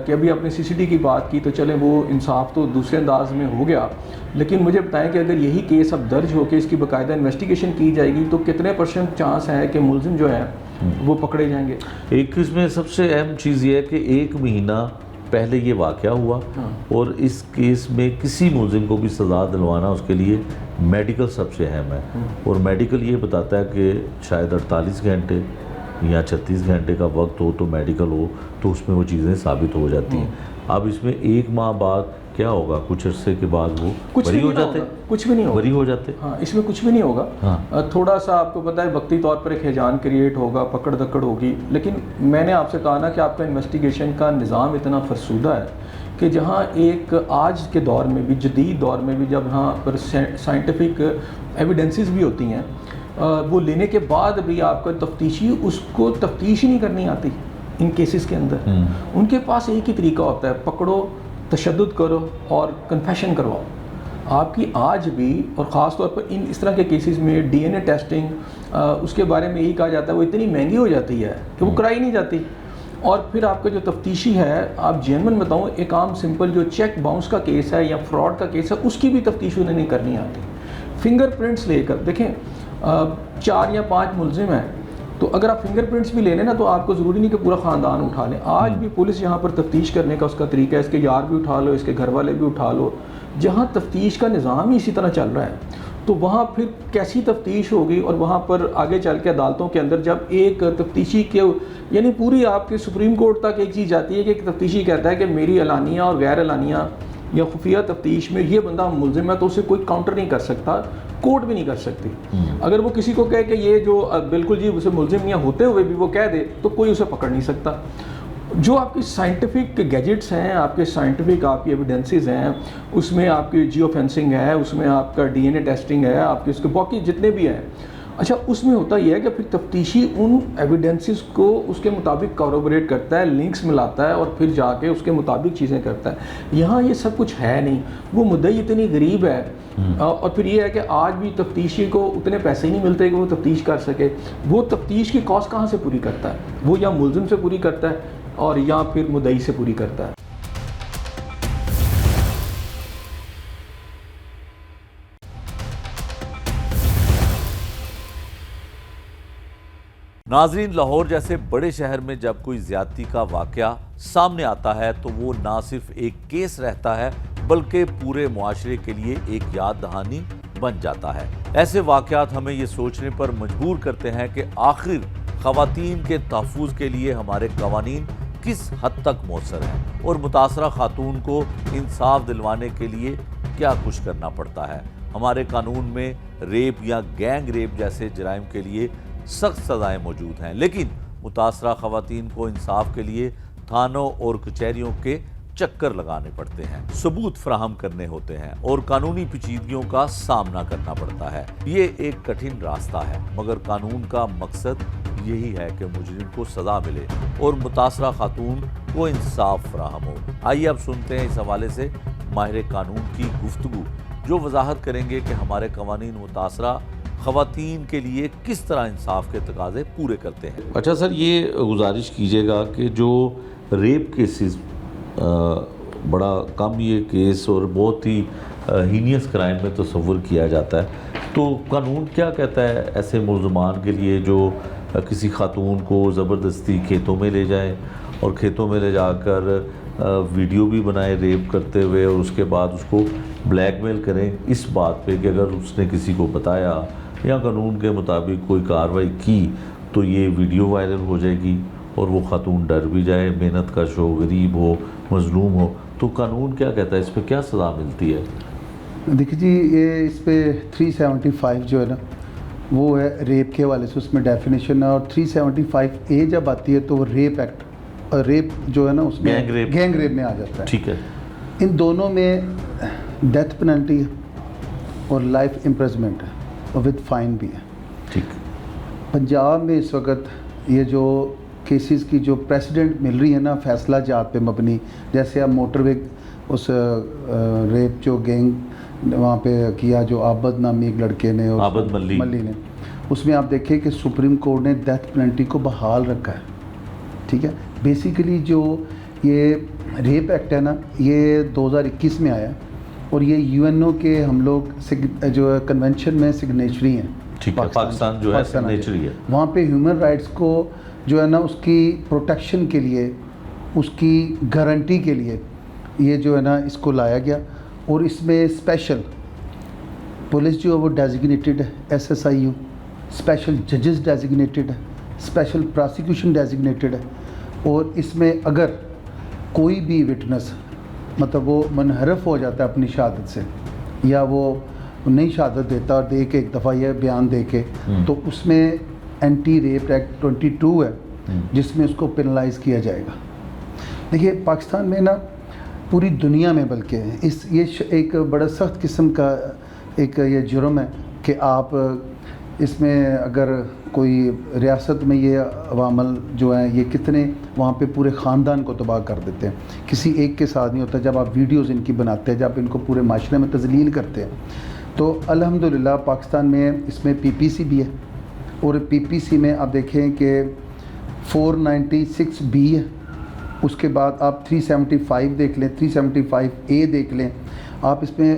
کہ ابھی آپ نے سی سی ٹی کی بات کی تو چلیں وہ انصاف تو دوسرے انداز میں ہو گیا، لیکن مجھے بتائیں کہ اگر یہی کیس اب درج ہو کے اس کی باقاعدہ انویسٹیگیشن کی جائے گی تو کتنے % چانس ہے کہ ملزم جو ہے وہ پکڑے جائیں گے؟ ایک اس میں سب سے اہم چیز یہ ہے کہ 1 مہینہ پہلے یہ واقعہ ہوا، اور اس کیس میں کسی ملزم کو بھی سزا دلوانا اس کے لیے میڈیکل سب سے اہم ہے. اور میڈیکل یہ بتاتا ہے کہ شاید 48 گھنٹے یا 36 گھنٹے کا وقت ہو تو میڈیکل ہو تو اس میں وہ چیزیں ثابت ہو جاتی ہیں. اب اس میں 1 ماہ بعد کیا ہوگا؟ کچھ عرصے کے بعد وہ کچھ بری بھی ہو نہیں جاتے؟ ہوگا، کچھ بھی نہیں ہوگا، بری ہو جاتے؟ ہاں اس میں کچھ بھی نہیں ہوگا. ہاں. تھوڑا سا آپ کو پتہ ہے وقتی طور پر ایک ہیجان کریٹ ہوگا، پکڑ دکڑ ہوگی، لیکن میں نے آپ سے کہا نا کہ آپ کا انویسٹیگیشن کا نظام اتنا فرسودہ ہے کہ جہاں ایک آج کے دور میں بھی، جدید دور میں بھی، جب یہاں پر سائنٹیفک ایویڈنسز بھی ہوتی ہیں، وہ لینے کے بعد بھی آپ کا تفتیشی اس کو تفتیش ہی نہیں کرنی آتی ان کیسز کے اندر. ان کے پاس ایک ہی طریقہ ہوتا ہے، پکڑو، تشدد کرو اور کنفیشن کرواؤ. آپ کی آج بھی، اور خاص طور پر اس طرح کے کیسز میں ڈی این اے ٹیسٹنگ، اس کے بارے میں یہی کہا جاتا ہے وہ اتنی مہنگی ہو جاتی ہے کہ وہ کرائی نہیں جاتی. اور پھر آپ کا جو تفتیشی ہے، آپ جینون بتاؤں، ایک عام سمپل جو چیک باؤنس کا کیس ہے یا فراڈ کا کیس ہے، اس کی بھی تفتیش انہیں نہیں کرنی آتی. فنگر پرنٹس لے کر دیکھیں، 4 یا 5 ملزم ہیں، تو اگر آپ فنگر پرنٹس بھی لے لیں نا تو آپ کو ضروری نہیں کہ پورا خاندان اٹھا لیں. آج بھی پولیس یہاں پر تفتیش کرنے کا اس کا طریقہ ہے، اس کے یار بھی اٹھا لو، اس کے گھر والے بھی اٹھا لو. جہاں تفتیش کا نظام ہی اسی طرح چل رہا ہے تو وہاں پھر کیسی تفتیش ہوگی؟ اور وہاں پر آگے چل کے عدالتوں کے اندر جب ایک تفتیشی کے، یعنی پوری آپ کے سپریم کورٹ تک ایک چیز جاتی ہے کہ ایک تفتیشی کہتا ہے کہ میری اعلانیہ اور غیر اعلانیہ یا خفیہ تفتیش میں یہ بندہ ملزم ہے، تو اسے کوئی کاؤنٹر نہیں کر سکتا، کورٹ بھی نہیں کر سکتی. اگر وہ کسی کو کہے کہ یہ جو بالکل جی اسے ملزم یا ہوتے ہوئے بھی وہ کہہ دے تو کوئی اسے پکڑ نہیں سکتا. جو آپ کی سائنٹیفک گیجٹس ہیں، آپ کے سائنٹیفک آپ کی ایویڈنسز ہیں، اس میں آپ کی جیو فینسنگ ہے، اس میں آپ کا ڈی این اے ٹیسٹنگ ہے، آپ کے اس کے باقی جتنے بھی ہیں. اچھا، اس میں ہوتا یہ ہے کہ پھر تفتیشی ان ایویڈنسز کو اس کے مطابق کوربوریٹ کرتا ہے، لنکس ملاتا ہے اور پھر جا کے اس کے مطابق چیزیں کرتا ہے. یہاں یہ سب کچھ ہے نہیں. وہ مدعی اتنی غریب ہے، اور پھر یہ ہے کہ آج بھی تفتیشی کو اتنے پیسے ہی نہیں ملتے کہ وہ تفتیش کر سکے. وہ تفتیش کی کاسٹ کہاں سے پوری کرتا ہے؟ وہ یا ملزم سے پوری کرتا ہے اور یا پھر مدعی سے پوری کرتا ہے. ناظرین، لاہور جیسے بڑے شہر میں جب کوئی زیادتی کا واقعہ سامنے آتا ہے تو وہ نہ صرف ایک کیس رہتا ہے بلکہ پورے معاشرے کے لیے ایک یاد دہانی بن جاتا ہے. ایسے واقعات ہمیں یہ سوچنے پر مجبور کرتے ہیں کہ آخر خواتین کے تحفظ کے لیے ہمارے قوانین کس حد تک مؤثر ہیں اور متاثرہ خاتون کو انصاف دلوانے کے لیے کیا کچھ کرنا پڑتا ہے. ہمارے قانون میں ریپ یا گینگ ریپ جیسے جرائم کے لیے سخت سزائیں موجود ہیں، لیکن متاثرہ خواتین کو انصاف کے لیے تھانوں اور کچہریوں کے چکر لگانے پڑتے ہیں، ثبوت فراہم کرنے ہوتے ہیں اور قانونی پیچیدگیوں کا سامنا کرنا پڑتا ہے. یہ ایک کٹھن راستہ ہے، مگر قانون کا مقصد یہی ہے کہ مجرم کو سزا ملے اور متاثرہ خاتون کو انصاف فراہم ہو. آئیے اب سنتے ہیں اس حوالے سے ماہر قانون کی گفتگو، جو وضاحت کریں گے کہ ہمارے قوانین متاثرہ خواتین کے لیے کس طرح انصاف کے تقاضے پورے کرتے ہیں. اچھا سر، یہ گزارش کیجیے گا کہ جو ریپ کیسز، بڑا کم یہ کیس اور بہت ہی ہینیس کرائم میں تصور کیا جاتا ہے، تو قانون کیا کہتا ہے ایسے ملزمان کے لیے جو کسی خاتون کو زبردستی کھیتوں میں لے جائیں اور کھیتوں میں لے جا کر ویڈیو بھی بنائے ریپ کرتے ہوئے اور اس کے بعد اس کو بلیک میل کریں اس بات پہ کہ اگر اس نے کسی کو بتایا یا قانون کے مطابق کوئی کارروائی کی تو یہ ویڈیو وائرل ہو جائے گی اور وہ خاتون ڈر بھی جائے، محنت کش ہو، غریب ہو، مظلوم ہو. تو قانون کیا کہتا ہے، اس پہ کیا سزا ملتی ہے؟ دیکھیے جی، یہ اس پہ 375 جو ہے نا وہ ہے ریپ کے حوالے سے، اس میں ڈیفینیشن ہے. اور 375A جب آتی ہے تو وہ ریپ ایکٹ، ریپ جو ہے نا اس میں گینگ ریپ میں آ جاتا ہے. ٹھیک ہے. ان دونوں میں ڈیتھ پینلٹی ہے اور لائف امپریزمنٹ ہے اور ود فائن بھی ہے. ٹھیک. پنجاب میں اس وقت یہ جو کیسز کی جو پریسیڈنٹ مل رہی ہے نا فیصلہ جات پہ مبنی، جیسے اب موٹر وے اس ریپ جو گینگ وہاں پہ کیا جو عابد نامی ایک لڑکے نے، عابد ملی نے، اس میں آپ دیکھیں کہ سپریم کورٹ نے ڈیتھ پینلٹی کو بحال رکھا ہے. ٹھیک ہے. بیسیکلی جو یہ ریپ ایکٹ ہے نا یہ 2021 میں آیا اور یہ UNO کے ہم لوگ جو ہے کنونشن میں سگنیچری ہیں. ٹھیک ہے. پاکستان جو ہے سگنیچری ہے. وہاں پہ ہیومن رائٹس کو جو ہے نا اس کی پروٹیکشن کے لیے، اس کی گارنٹی کے لیے یہ جو ہے نا اس کو لایا گیا. اور اس میں اسپیشل پولیس جو ہے وہ ڈیزگنیٹڈ ہے، SSIU، اسپیشل ججز ڈیزگنیٹڈ ہے، اسپیشل پراسیکیوشن ڈیزگنیٹڈ ہے. اور اس میں اگر کوئی بھی وٹنس مطلب وہ منحرف ہو جاتا ہے اپنی شہادت سے، یا وہ نہیں شہادت دیتا اور دے کے ایک دفعہ یہ بیان دے کے، تو اس میں اینٹی ریپ ایکٹ 22 ہے جس میں اس کو پینلائز کیا جائے گا۔ دیکھیے پاکستان میں نا پوری دنیا میں بلکہ یہ ایک بڑا سخت قسم کا ایک یہ جرم ہے کہ آپ اس میں اگر کوئی ریاست میں یہ عوامل جو ہیں یہ کتنے وہاں پہ پورے خاندان کو تباہ کر دیتے ہیں، کسی ایک کے ساتھ نہیں ہوتا۔ جب آپ ویڈیوز ان کی بناتے ہیں، جب ان کو پورے معاشرے میں تذلیل کرتے ہیں، تو الحمدللہ پاکستان میں اس میں پی پی سی بھی ہے، اور پی پی سی میں آپ دیکھیں کہ 496B ہے، اس کے بعد آپ 375 دیکھ لیں، 375A دیکھ لیں، آپ اس میں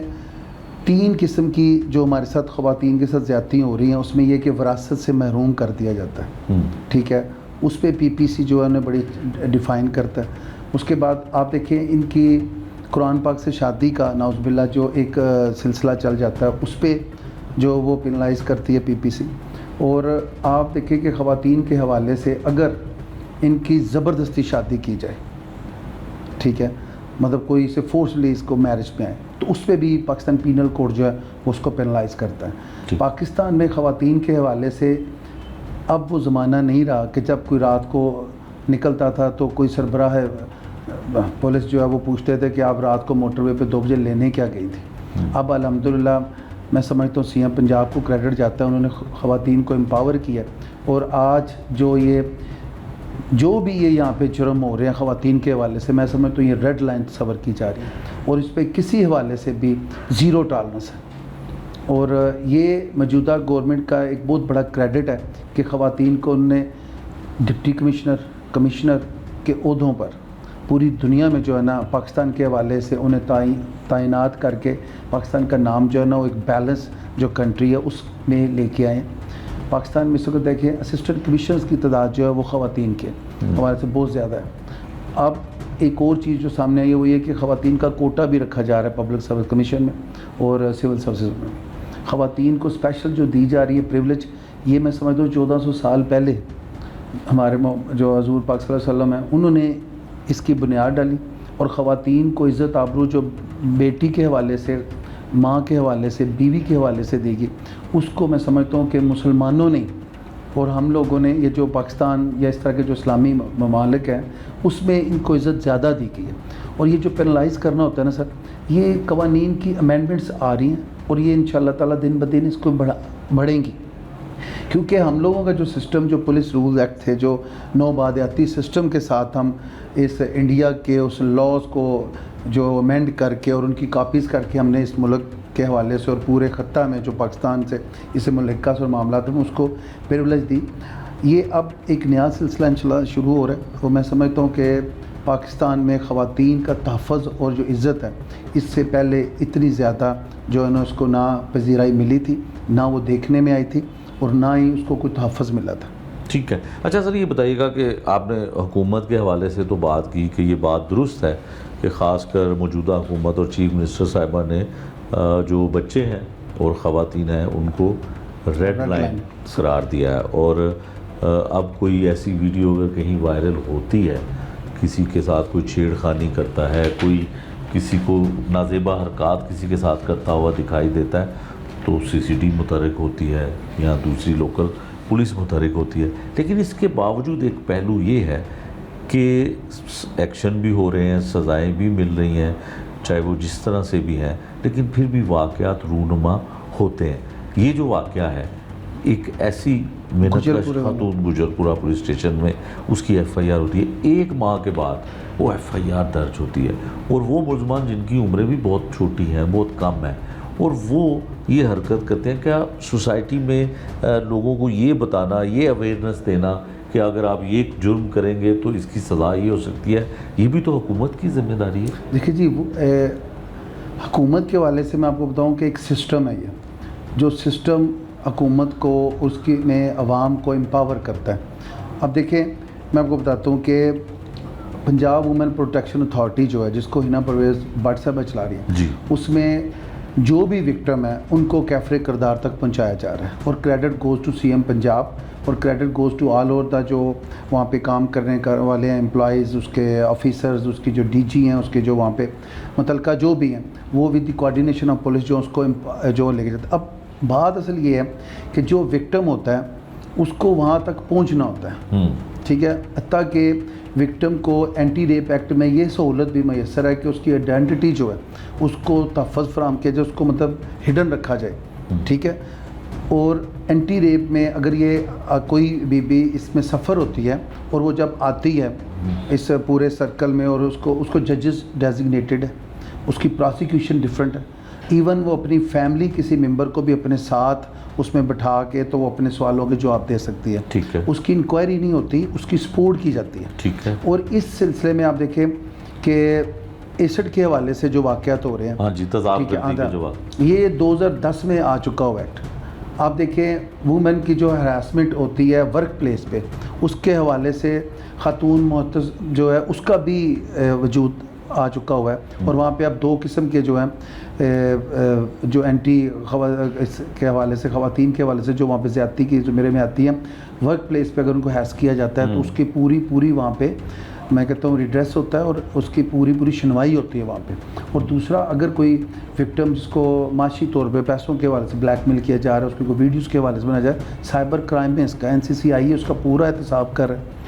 3 قسم کی جو ہمارے ساتھ خواتین کے ساتھ زیادتیاں ہو رہی ہیں، اس میں یہ کہ وراثت سے محروم کر دیا جاتا ہے، ٹھیک ہے، اس پہ پی پی سی جو ہے انہیں بڑی ڈیفائن کرتا ہے۔ اس کے بعد آپ دیکھیں ان کی قرآن پاک سے شادی کا نعوذ باللہ جو ایک سلسلہ چل جاتا ہے، اس پہ جو وہ پینلائز کرتی ہے پی پی سی۔ اور آپ دیکھیں کہ خواتین کے حوالے سے اگر ان کی زبردستی شادی کی جائے، ٹھیک ہے، مطلب کوئی سے فورسلی اس کو میرج پہ آئے، تو اس پہ بھی پاکستان پینل کوڈ جو ہے اس کو پینلائز کرتا ہے۔ پاکستان میں خواتین کے حوالے سے اب وہ زمانہ نہیں رہا کہ جب کوئی رات کو نکلتا تھا تو کوئی سربراہ پولیس جو ہے وہ پوچھتے تھے کہ آپ رات کو موٹر وے پہ 2 بجے لینے کیا گئی تھی۔ اب الحمدللہ میں سمجھتا ہوں سی ایم پنجاب کو کریڈٹ جاتا ہے، انہوں نے خواتین کو امپاور کیا، اور آج جو بھی یہ یہاں پہ جرم ہو رہے ہیں خواتین کے حوالے سے، میں سمجھتا ہوں یہ ریڈ لائن تصور کی جا رہی ہے، اور اس پہ کسی حوالے سے بھی زیرو ٹالرنس ہے۔ اور یہ موجودہ گورنمنٹ کا ایک بہت بڑا کریڈٹ ہے کہ خواتین کو انہوں نے ڈپٹی کمشنر کے عہدوں پر پوری دنیا میں جو ہے نا پاکستان کے حوالے سے انہیں تعینات کر کے پاکستان کا نام جو ہے نا وہ ایک بیلنس جو کنٹری ہے اس میں لے کے آئے ہیں۔ پاکستان میں اس وقت دیکھیں اسسٹنٹ کمشنرز کی تعداد جو ہے وہ خواتین کے ہمارے سے بہت زیادہ ہے۔ اب ایک اور چیز جو سامنے آئی ہے وہ یہ کہ خواتین کا کوٹا بھی رکھا جا رہا ہے پبلک سروس کمیشن میں اور سول سروسز میں، خواتین کو اسپیشل جو دی جا رہی ہے پریولیج، یہ میں سمجھتا ہوں 1400 سال پہلے ہمارے جو حضور پاک صلی اللہ علیہ وسلم ہیں انہوں نے اس کی بنیاد ڈالی، اور خواتین کو عزت آبرو جو بیٹی کے حوالے سے، ماں کے حوالے سے، بیوی کے حوالے سے دے گی، اس کو میں سمجھتا ہوں کہ مسلمانوں نے اور ہم لوگوں نے یہ جو پاکستان یا اس طرح کے جو اسلامی ممالک ہیں اس میں ان کو عزت زیادہ دی گئی ہے۔ اور یہ جو پینلائز کرنا ہوتا ہے نا سر، یہ قوانین کی امینڈمنٹس آ رہی ہیں اور یہ انشاءاللہ تعالیٰ دن بدن اس کو بڑھیں گی، کیونکہ ہم لوگوں کا جو سسٹم جو پولیس رولز ایکٹ تھے، جو نوبادیاتی سسٹم کے ساتھ ہم اس انڈیا کے اس لاز کو جو امینڈ کر کے اور ان کی کاپیز کر کے ہم نے اس ملک کے حوالے سے اور پورے خطہ میں جو پاکستان سے اس ملکہ سے اور معاملات میں اس کو پریولیج دی، یہ اب ایک نیا سلسلہ انشاءاللہ شروع ہو رہا ہے۔ اور میں سمجھتا ہوں کہ پاکستان میں خواتین کا تحفظ اور جو عزت ہے اس سے پہلے اتنی زیادہ جو ہے نا اس کو نہ پذیرائی ملی تھی، نہ وہ دیکھنے میں آئی تھی، اور نہ ہی اس کو کوئی تحفظ ملا تھا۔ ٹھیک ہے، اچھا سر یہ بتائیے گا کہ آپ نے حکومت کے حوالے سے تو بات کی کہ یہ بات درست ہے کہ خاص کر موجودہ حکومت اور چیف منسٹر صاحبہ نے جو بچے ہیں اور خواتین ہیں ان کو ریڈ لائن قرار دیا ہے، اور اب کوئی ایسی ویڈیو اگر کہیں وائرل ہوتی ہے، کسی کے ساتھ کوئی چھیڑ خانی کرتا ہے، کوئی کسی کو نازیبا حرکات کسی کے ساتھ کرتا ہوا دکھائی دیتا ہے تو سی سی ٹی متحرک ہوتی ہے یا دوسری لوکل پولیس متحرک ہوتی ہے، لیکن اس کے باوجود ایک پہلو یہ ہے کہ ایکشن بھی ہو رہے ہیں، سزائیں بھی مل رہی ہیں، چاہے وہ جس طرح سے بھی ہیں، لیکن پھر بھی واقعات رونما ہوتے ہیں۔ یہ جو واقعہ ہے ایک ایسی محنت کش خاتون گجرپورہ پولیس اسٹیشن میں اس کی ایف آئی آر ہوتی ہے، 1 ماہ کے بعد وہ ایف آئی آر درج ہوتی ہے، اور وہ ملزمان جن کی عمریں بھی بہت چھوٹی ہیں، بہت کم ہیں، اور وہ یہ حرکت کرتے ہیں۔ کیا سوسائٹی میں لوگوں کو یہ بتانا، یہ اویئرنیس دینا کہ اگر آپ یہ جرم کریں گے تو اس کی سزا یہ ہو سکتی ہے، یہ بھی تو حکومت کی ذمہ داری ہے۔ دیکھیے جی، حکومت کے حوالے سے میں آپ کو بتاؤں کہ ایک سسٹم ہے، یہ جو سسٹم حکومت کو اس کی میں عوام کو امپاور کرتا ہے۔ اب دیکھیں میں آپ کو بتاتا ہوں کہ پنجاب وومن پروٹیکشن اتھارٹی جو ہے، جس کو ہنا پرویز بٹ صاحبہ چلا رہی ہے، جی، اس میں جو بھی وکٹم ہیں ان کو کیفر کردار تک پہنچایا جا رہا ہے، اور credit goes to C M Punjab, اور credit goes to all over the جو وہاں پہ کام کرنے والے ہیں امپلائیز، اس کے آفیسرز، اس کی جو ڈی جی ہیں، اس کے جو وہاں پہ متعلقہ جو بھی ہیں، وہ with the coordination of police جو اس کو جو لے کے جاتا ہے۔ اب بات اصل یہ ہے کہ جو وکٹم ہوتا ہے اس کو وہاں تک پہنچنا ہوتا ہے، ٹھیک ہے، حتیٰ کہ وکٹم کو اینٹی ریپ ایکٹ میں یہ سہولت بھی میسر ہے کہ اس کی آئیڈینٹی جو ہے اس کو تحفظ فراہم کیا جائے، اس کو مطلب ہڈن رکھا جائے، ٹھیک ہے۔ اور اینٹی ریپ میں اگر یہ کوئی بھی اس میں سفر ہوتی ہے اور وہ جب آتی ہے اس پورے سرکل میں، اور اس کو ججز ڈیزگنیٹڈ ہے، اس کی پراسیکیوشن ڈفرینٹ ہے، ایون وہ اپنی فیملی کسی ممبر کو بھی اپنے ساتھ اس میں بٹھا کے تو وہ اپنے سوالوں کے جواب دے سکتی ہے، ٹھیک ہے، اس کی انکوائری نہیں ہوتی، اس کی سپورٹ کی جاتی ہے، ٹھیک ہے۔ اور اس سلسلے میں آپ دیکھیں کہ 61 کے حوالے سے جو واقعات ہو رہے ہیں، ہاں جی، تضاد ٹھیک ہے، کرنے کے جو بات، یہ 2010 میں آ چکا ہوا ایکٹ۔ آپ دیکھیں وومن کی جو ہراسمنٹ ہوتی ہے ورک پلیس پہ، اس کے حوالے سے خاتون محتج جو ہے اس کا بھی وجود آ چکا ہوا ہے، اور وہاں پہ اب 2 قسم کے جو ہیں جو اینٹی اس کے حوالے سے، خواتین کے حوالے سے جو وہاں پہ زیادتی کی زمرے میں آتی ہیں، ورک پلیس پہ اگر ان کو ہیس کیا جاتا ہے تو اس کی پوری وہاں پہ میں کہتا ہوں ریڈریس ہوتا ہے، اور اس کی پوری سنوائی ہوتی ہے وہاں پہ۔ اور دوسرا، اگر کوئی وکٹم جس کو معاشی طور پہ پیسوں کے حوالے سے بلیک میل کیا جا رہا ہے، اس کی کوئی ویڈیوز کے حوالے سے بنا جائے، سائبر کرائم میں اس کا NCCI اس کا پورا احتساب کر رہا ہے۔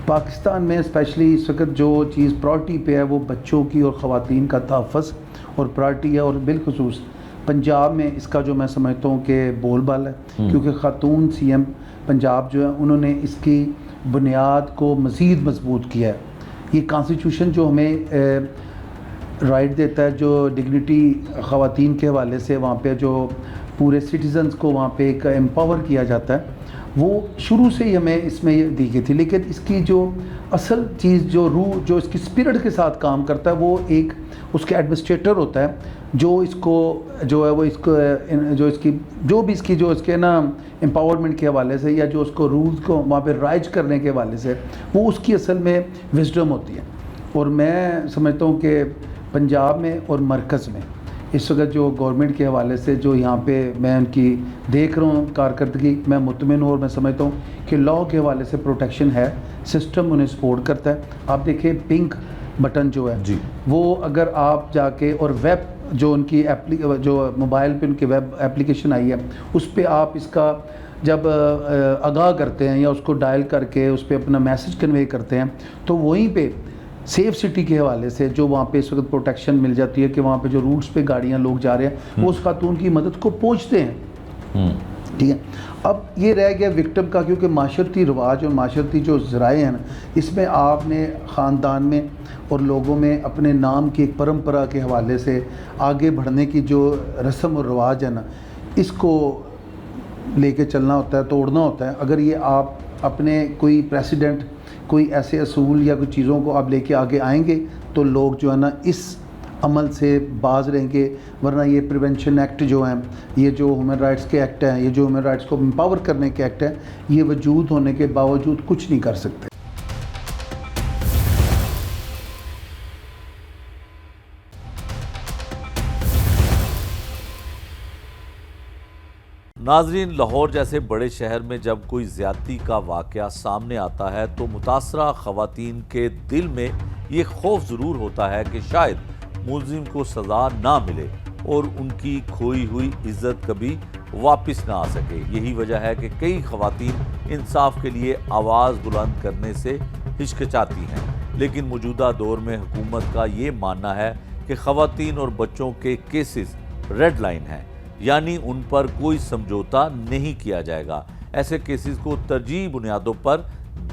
پاکستان میں اسپیشلی اس وقت جو چیز پرائرٹی پہ ہے وہ بچوں کی اور خواتین کا تحفظ اور پرائرٹی ہے، اور بالخصوص پنجاب میں اس کا جو میں سمجھتا ہوں کہ بول بال ہے، کیونکہ خاتون CM پنجاب جو ہے انہوں نے اس کی بنیاد کو مزید مضبوط کیا ہے۔ یہ کانسٹیٹیوشن جو ہمیں رائٹ دیتا ہے، جو ڈگنیٹی خواتین کے حوالے سے وہاں پہ جو پورے سٹیزنز کو وہاں پہ ایک امپاور کیا جاتا ہے، وہ شروع سے ہی ہمیں اس میں یہ دی گئی تھی، لیکن اس کی جو اصل چیز جو روح جو اس کی اسپرٹ کے ساتھ کام کرتا ہے، وہ ایک اس کے ایڈمنسٹریٹر ہوتا ہے جو اس کو جو ہے وہ اس کو جو اس کی جو بھی اس کی جو اس کے نا امپاورمنٹ کے حوالے سے، یا جو اس کو رولز کو وہاں پہ رائج کرنے کے حوالے سے، وہ اس کی اصل میں وزڈم ہوتی ہے۔ اور میں سمجھتا ہوں کہ پنجاب میں اور مرکز میں اس وقت جو گورنمنٹ کے حوالے سے جو یہاں پہ میں ان کی دیکھ رہا ہوں کارکردگی، میں مطمئن ہوں، اور میں سمجھتا ہوں کہ لاء کے حوالے سے پروٹیکشن ہے، سسٹم انہیں سپورٹ کرتا ہے۔ آپ دیکھیں پنک بٹن جو ہے جی، وہ اگر آپ جا کے، اور ویب جو ان کی جو موبائل پہ ان کی ویب اپلیکیشن آئی ہے، اس پہ آپ اس کا جب آگاہ کرتے ہیں یا اس کو ڈائل کر کے اس پہ اپنا میسج کنوے کرتے ہیں، تو وہیں پہ سیف سٹی کے حوالے سے جو وہاں پہ اس وقت پروٹیکشن مل جاتی ہے کہ وہاں پہ جو روٹس پہ گاڑیاں لوگ جا رہے ہیں وہ اس خاتون کی مدد کو پہنچتے ہیں، ٹھیک ہے۔ اب یہ رہ گیا وکٹم کا، کیونکہ معاشرتی رواج اور معاشرتی جو ذرائع ہیں نا، اس میں آپ نے خاندان میں اور لوگوں میں اپنے نام کی ایک پرمپرا کے حوالے سے آگے بڑھنے کی جو رسم اور رواج ہے نا، اس کو لے کے چلنا ہوتا ہے، توڑنا ہوتا ہے۔ اگر یہ آپ اپنے کوئی پریسیڈنٹ، کوئی ایسے اصول یا کوئی چیزوں کو آپ لے کے آگے آئیں گے تو لوگ جو ہے نا اس عمل سے باز رہیں گے، ورنہ یہ پریونشن ایکٹ جو ہیں، یہ جو ہیومن رائٹس کے ایکٹ ہیں، یہ جو ہیومن رائٹس کو امپاور کرنے کے ایکٹ ہیں، یہ وجود ہونے کے باوجود کچھ نہیں کر سکتے۔ ناظرین، لاہور جیسے بڑے شہر میں جب کوئی زیادتی کا واقعہ سامنے آتا ہے تو متاثرہ خواتین کے دل میں یہ خوف ضرور ہوتا ہے کہ شاید ملزم کو سزا نہ ملے اور ان کی کھوئی ہوئی عزت کبھی واپس نہ آ سکے۔ یہی وجہ ہے کہ کئی خواتین انصاف کے لیے آواز بلند کرنے سے ہچکچاتی ہیں، لیکن موجودہ دور میں حکومت کا یہ ماننا ہے کہ خواتین اور بچوں کے کیسز ریڈ لائن ہیں، یعنی ان پر کوئی سمجھوتا نہیں کیا جائے گا۔ ایسے کیسز کو ترجیحی بنیادوں پر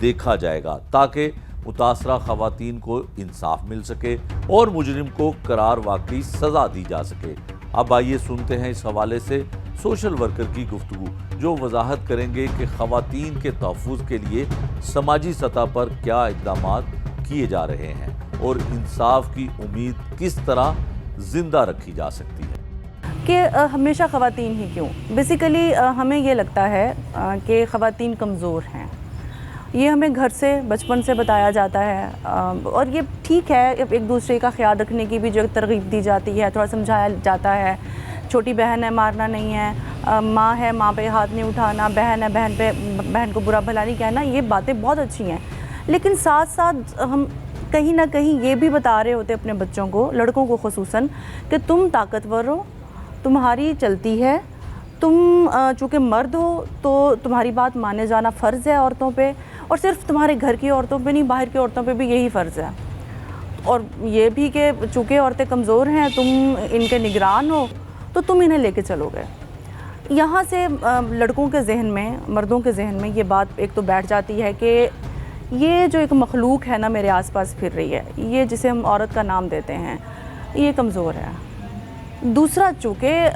دیکھا جائے گا تاکہ متاثرہ خواتین کو انصاف مل سکے اور مجرم کو قرار واقعی سزا دی جا سکے۔ اب آئیے سنتے ہیں اس حوالے سے سوشل ورکر کی گفتگو، جو وضاحت کریں گے کہ خواتین کے تحفظ کے لیے سماجی سطح پر کیا اقدامات کیے جا رہے ہیں اور انصاف کی امید کس طرح زندہ رکھی جا سکتی ہے۔ کہ ہمیشہ خواتین ہی کیوں؟ بیسیکلی ہمیں یہ لگتا ہے کہ خواتین کمزور ہیں، یہ ہمیں گھر سے بچپن سے بتایا جاتا ہے، اور یہ ٹھیک ہے، ایک دوسرے کا خیال رکھنے کی بھی جو ترغیب دی جاتی ہے، تھوڑا سمجھایا جاتا ہے، چھوٹی بہن ہے مارنا نہیں ہے، ماں ہے ماں پہ ہاتھ نہیں اٹھانا، بہن ہے بہن کو برا بھلا نہیں کہنا، یہ باتیں بہت اچھی ہیں، لیکن ساتھ ساتھ ہم کہیں نہ کہیں یہ بھی بتا رہے ہوتے اپنے بچوں کو، لڑکوں کو خصوصاً، کہ تم طاقتور ہو، تمہاری چلتی ہے، تم چونکہ مرد ہو تو تمہاری بات مانے جانا فرض ہے عورتوں پہ، اور صرف تمہارے گھر کی عورتوں پہ نہیں، باہر کی عورتوں پہ بھی یہی فرض ہے، اور یہ بھی کہ چونکہ عورتیں کمزور ہیں، تم ان کے نگران ہو تو تم انہیں لے کے چلو گے۔ یہاں سے لڑکوں کے ذہن میں، مردوں کے ذہن میں یہ بات ایک تو بیٹھ جاتی ہے کہ یہ جو ایک مخلوق ہے نا میرے آس پاس پھر رہی ہے، یہ جسے ہم عورت کا نام دیتے ہیں، یہ کمزور ہے۔ دوسرا، چونکہ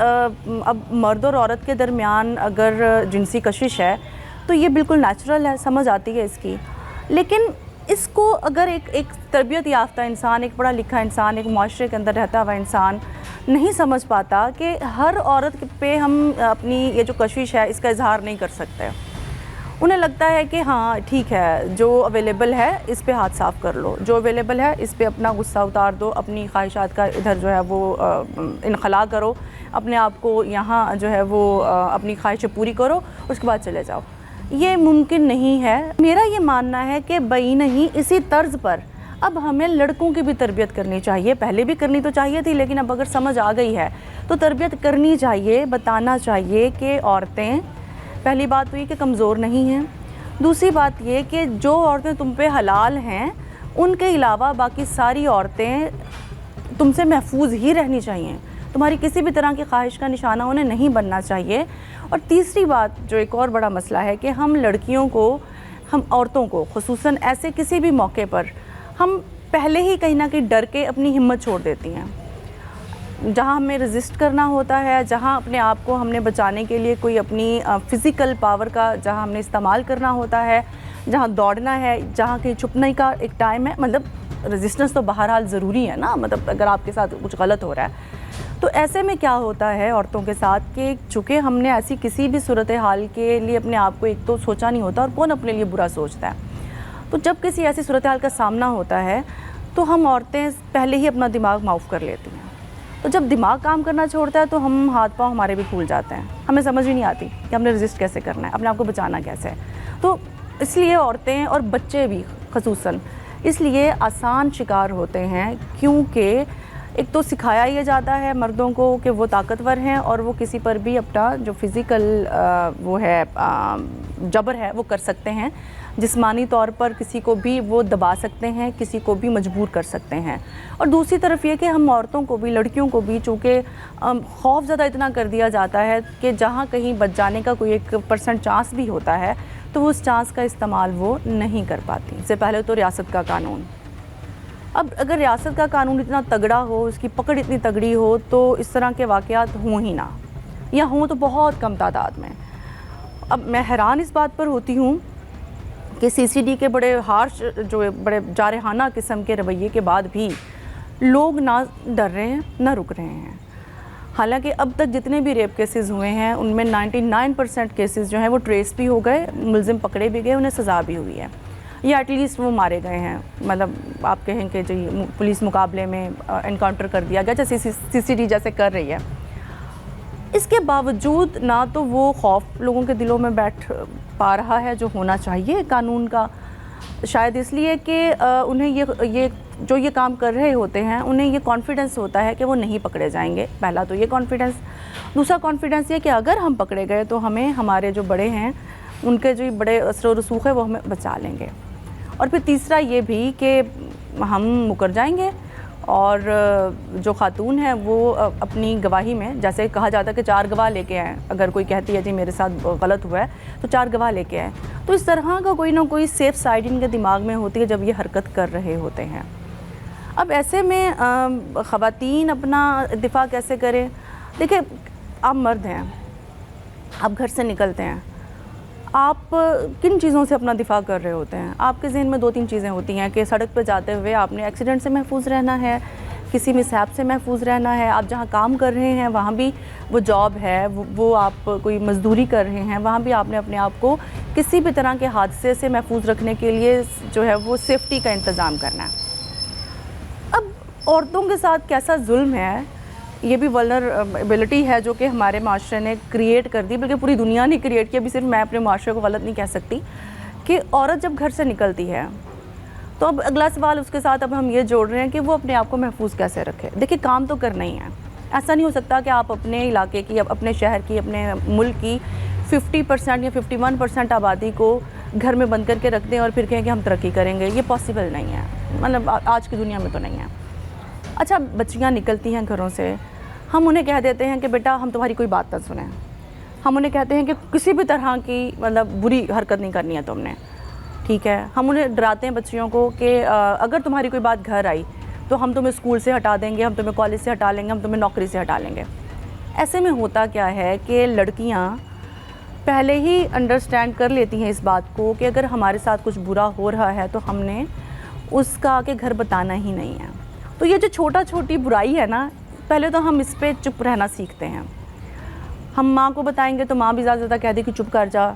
اب مرد اور عورت کے درمیان اگر جنسی کشش ہے تو یہ بالکل نیچرل ہے، سمجھ آتی ہے اس کی، لیکن اس کو اگر ایک تربیت یافتہ انسان، ایک پڑھا لکھا انسان، ایک معاشرے کے اندر رہتا ہوا انسان نہیں سمجھ پاتا کہ ہر عورت پہ ہم اپنی یہ جو کشش ہے اس کا اظہار نہیں کر سکتے، انہیں لگتا ہے کہ ہاں ٹھیک ہے، جو اویلیبل ہے اس پہ ہاتھ صاف کر لو، جو اویلیبل ہے اس پہ اپنا غصہ اتار دو، اپنی خواہشات کا ادھر جو ہے وہ انخلا کرو، اپنے آپ کو یہاں جو ہے وہ اپنی خواہشیں پوری کرو، اس کے بعد چلے جاؤ۔ یہ ممکن نہیں ہے۔ میرا یہ ماننا ہے کہ بئی نہیں، اسی طرز پر اب ہمیں لڑکوں کی بھی تربیت کرنی چاہیے، پہلے بھی کرنی تو چاہیے تھی، لیکن اب اگر سمجھ آ گئی ہے تو تربیت کرنی چاہیے، بتانا چاہیے کہ عورتیں، پہلی بات تو یہ کہ کمزور نہیں ہیں، دوسری بات یہ کہ جو عورتیں تم پہ حلال ہیں ان کے علاوہ باقی ساری عورتیں تم سے محفوظ ہی رہنی چاہیے، تمہاری کسی بھی طرح کی خواہش کا نشانہ انہیں نہیں بننا چاہیے۔ اور تیسری بات جو ایک اور بڑا مسئلہ ہے کہ ہم لڑکیوں کو، ہم عورتوں کو خصوصاً ایسے کسی بھی موقع پر ہم پہلے ہی کہیں نہ کہیں ڈر کے اپنی ہمت چھوڑ دیتی ہیں، جہاں ہمیں رزسٹ کرنا ہوتا ہے، جہاں اپنے آپ کو ہم نے بچانے کے لیے کوئی اپنی فزیکل پاور کا جہاں ہم نے استعمال کرنا ہوتا ہے، جہاں دوڑنا ہے، جہاں کہیں چھپنے کا ایک ٹائم ہے، مطلب ریزسٹنس تو بہرحال ضروری ہے نا، مطلب اگر آپ کے ساتھ کچھ غلط ہو رہا ہے تو ایسے میں کیا ہوتا ہے عورتوں کے ساتھ کہ چونکہ ہم نے ایسی کسی بھی صورتحال کے لیے اپنے آپ کو ایک تو سوچا نہیں ہوتا، اور کون اپنے لیے برا سوچتا ہے، تو جب کسی ایسی صورتحال کا سامنا ہوتا ہے تو ہم عورتیں پہلے ہی اپنا دماغ معاف کر لیتی ہیں، تو جب دماغ کام کرنا چھوڑتا ہے تو ہم ہاتھ پاؤں ہمارے بھی پھول جاتے ہیں، ہمیں سمجھ ہی نہیں آتی کہ ہم نے رزسٹ کیسے کرنا ہے، اپنے آپ کو بچانا کیسے ہے۔ تو اس لیے عورتیں اور بچے بھی خصوصاً اس لیے آسان شکار ہوتے ہیں، کیونکہ ایک تو سکھایا یہ جاتا ہے مردوں کو کہ وہ طاقتور ہیں اور وہ کسی پر بھی اپنا جو فزیکل وہ ہے جبر ہے وہ کر سکتے ہیں، جسمانی طور پر کسی کو بھی وہ دبا سکتے ہیں، کسی کو بھی مجبور کر سکتے ہیں۔ اور دوسری طرف یہ کہ ہم عورتوں کو بھی، لڑکیوں کو بھی چونکہ خوف زدہ اتنا کر دیا جاتا ہے کہ جہاں کہیں بچ جانے کا کوئی 1% چانس بھی ہوتا ہے تو وہ اس چانس کا استعمال وہ نہیں کر پاتی۔ اس سے پہلے تو ریاست کا قانون، اب اگر ریاست کا قانون اتنا تگڑا ہو، اس کی پکڑ اتنی تگڑی ہو تو اس طرح کے واقعات ہوں ہی نہ، یا ہوں تو بہت کم تعداد میں۔ اب میں حیران اس بات پر ہوتی ہوں کہ CCD کے بڑے ہارش، جو بڑے جارحانہ قسم کے رویے کے بعد بھی لوگ نہ ڈر رہے ہیں نہ رک رہے ہیں، حالانکہ اب تک جتنے بھی ریپ کیسز ہوئے ہیں ان میں 99% کیسز جو ہیں وہ ٹریس بھی ہو گئے، ملزم پکڑے بھی گئے، انہیں سزا بھی ہوئی ہے، یا ایٹ لیسٹ وہ مارے گئے ہیں، مطلب آپ کہیں کہ جو پولیس مقابلے میں انکاؤنٹر کر دیا گیا جیسے CCD جیسے کر رہی ہے۔ اس کے باوجود نہ تو وہ خوف لوگوں کے دلوں میں بیٹھ پا رہا ہے جو ہونا چاہیے قانون کا، شاید اس لیے کہ انہیں یہ جو یہ کام کر رہے ہوتے ہیں انہیں یہ کانفیڈنس ہوتا ہے کہ وہ نہیں پکڑے جائیں گے، پہلا تو یہ کانفیڈنس، دوسرا کانفیڈنس یہ کہ اگر ہم پکڑے گئے تو ہمیں ہمارے جو بڑے ہیں ان کے جو بڑے اثر و رسوخ ہے وہ ہمیں بچا لیں گے، اور پھر تیسرا یہ بھی کہ ہم مکر جائیں گے، اور جو خاتون ہیں وہ اپنی گواہی میں، جیسے کہا جاتا ہے کہ 4 گواہ لے کے آئیں، اگر کوئی کہتی ہے جی میرے ساتھ غلط ہوا ہے تو 4 گواہ لے کے آئیں، تو اس طرح کا کوئی نہ کوئی سیف سائڈ ان کے دماغ میں ہوتی ہے جب یہ حرکت کر رہے ہوتے ہیں۔ اب ایسے میں خواتین اپنا دفاع کیسے کریں؟ دیکھیں، آپ مرد ہیں، آپ گھر سے نکلتے ہیں، آپ کن چیزوں سے اپنا دفاع کر رہے ہوتے ہیں؟ آپ کے ذہن میں 2-3 چیزیں ہوتی ہیں کہ سڑک پہ جاتے ہوئے آپ نے ایکسیڈنٹ سے محفوظ رہنا ہے، کسی مسہاب سے محفوظ رہنا ہے، آپ جہاں کام کر رہے ہیں وہاں بھی وہ جاب ہے، وہ آپ کوئی مزدوری کر رہے ہیں، وہاں بھی آپ نے اپنے آپ کو کسی بھی طرح کے حادثے سے محفوظ رکھنے کے لیے جو ہے وہ سیفٹی کا انتظام کرنا ہے۔ اب عورتوں کے ساتھ کیسا ظلم ہے یہ بھی ولنریبلٹی ہے جو کہ ہمارے معاشرے نے کریٹ کر دی، بلکہ پوری دنیا نے کریٹ کیا، ابھی صرف میں اپنے معاشرے کو غلط نہیں کہہ سکتی، کہ عورت جب گھر سے نکلتی ہے تو اب اگلا سوال اس کے ساتھ اب ہم یہ جوڑ رہے ہیں کہ وہ اپنے آپ کو محفوظ کیسے رکھے۔ دیکھیں کام تو کرنا ہی ہے، ایسا نہیں ہو سکتا کہ آپ اپنے علاقے کی، اپنے شہر کی، اپنے ملک کی 50% یا 51% آبادی کو گھر میں بند کر کے رکھ دیں اور پھر کہیں کہ ہم ترقی کریں گے۔ یہ پاسبل نہیں ہے، مطلب آج کی دنیا میں تو نہیں ہے۔ اچھا بچیاں نکلتی ہیں گھروں سے، ہم انہیں کہہ دیتے ہیں کہ بیٹا ہم تمہاری کوئی بات نہ سنیں، ہم انہیں کہتے ہیں کہ کسی بھی طرح کی مطلب بری حرکت نہیں کرنی ہے تم نے، ٹھیک ہے، ہم انہیں ڈراتے ہیں بچیوں کو کہ اگر تمہاری کوئی بات گھر آئی تو ہم تمہیں اسکول سے ہٹا دیں گے، ہم تمہیں کالج سے ہٹا لیں گے، ہم تمہیں نوکری سے ہٹا لیں گے۔ ایسے میں ہوتا کیا ہے کہ لڑکیاں پہلے ہی انڈرسٹینڈ کر لیتی ہیں اس بات کو کہ اگر ہمارے ساتھ کچھ برا ہو رہا ہے تو ہم نے اس کا آ کے گھر بتانا ہی نہیں ہے۔ تو یہ جو چھوٹی برائی ہے نا، پہلے تو ہم اس پہ چپ رہنا سیکھتے ہیں۔ ہم ماں کو بتائیں گے تو ماں بھی زیادہ کہہ دے کہ چپ کر جا،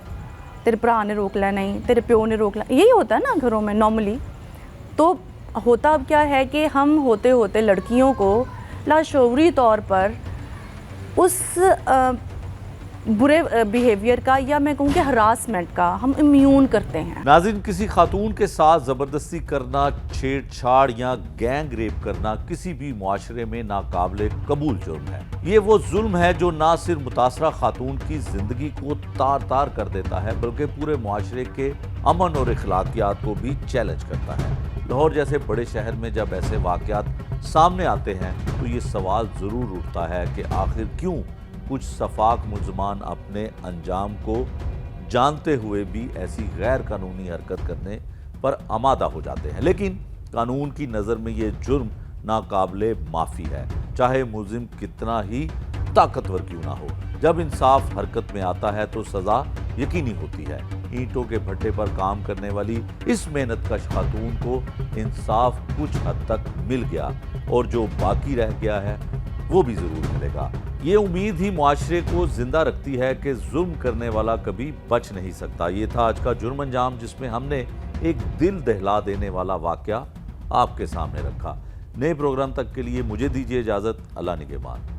تیرے بھرا نے روک لیا نہیں، تیرے پیو نے روک لیا، یہی ہوتا ہے نا گھروں میں نارملی۔ تو ہوتا اب کیا ہے کہ ہم ہوتے ہوتے لڑکیوں کو لاشعوری طور پر اس برے بیہیویئر کا، یا میں کہوں کہ ہراسمنٹ کا، ہم امیون کرتے ہیں۔ ناظرین، کسی خاتون کے ساتھ زبردستی کرنا، چھیڑ چھاڑ یا گینگ ریپ کرنا کسی بھی معاشرے میں ناقابل قبول جرم ہے۔ یہ وہ ظلم ہے جو نہ صرف متاثرہ خاتون کی زندگی کو تار تار کر دیتا ہے بلکہ پورے معاشرے کے امن اور اخلاقیات کو بھی چیلنج کرتا ہے۔ لاہور جیسے بڑے شہر میں جب ایسے واقعات سامنے آتے ہیں تو یہ سوال ضرور اٹھتا ہے کہ آخر کیوں کچھ شفاق ملزمان اپنے انجام کو جانتے ہوئے بھی ایسی غیر قانونی حرکت کرنے پر آمادہ ہو جاتے ہیں۔ لیکن قانون کی نظر میں یہ جرم ناقابل معافی ہے، چاہے ملزم کتنا ہی طاقتور کیوں نہ ہو۔ جب انصاف حرکت میں آتا ہے تو سزا یقینی ہوتی ہے۔ اینٹوں کے بھٹے پر کام کرنے والی اس محنت کش خاتون کو انصاف کچھ حد تک مل گیا، اور جو باقی رہ گیا ہے وہ بھی ضرور ملے گا۔ یہ امید ہی معاشرے کو زندہ رکھتی ہے کہ ظلم کرنے والا کبھی بچ نہیں سکتا۔ یہ تھا آج کا جرم انجام، جس میں ہم نے ایک دل دہلا دینے والا واقعہ آپ کے سامنے رکھا۔ نئے پروگرام تک کے لیے مجھے دیجیے اجازت۔ اللہ نگہبان۔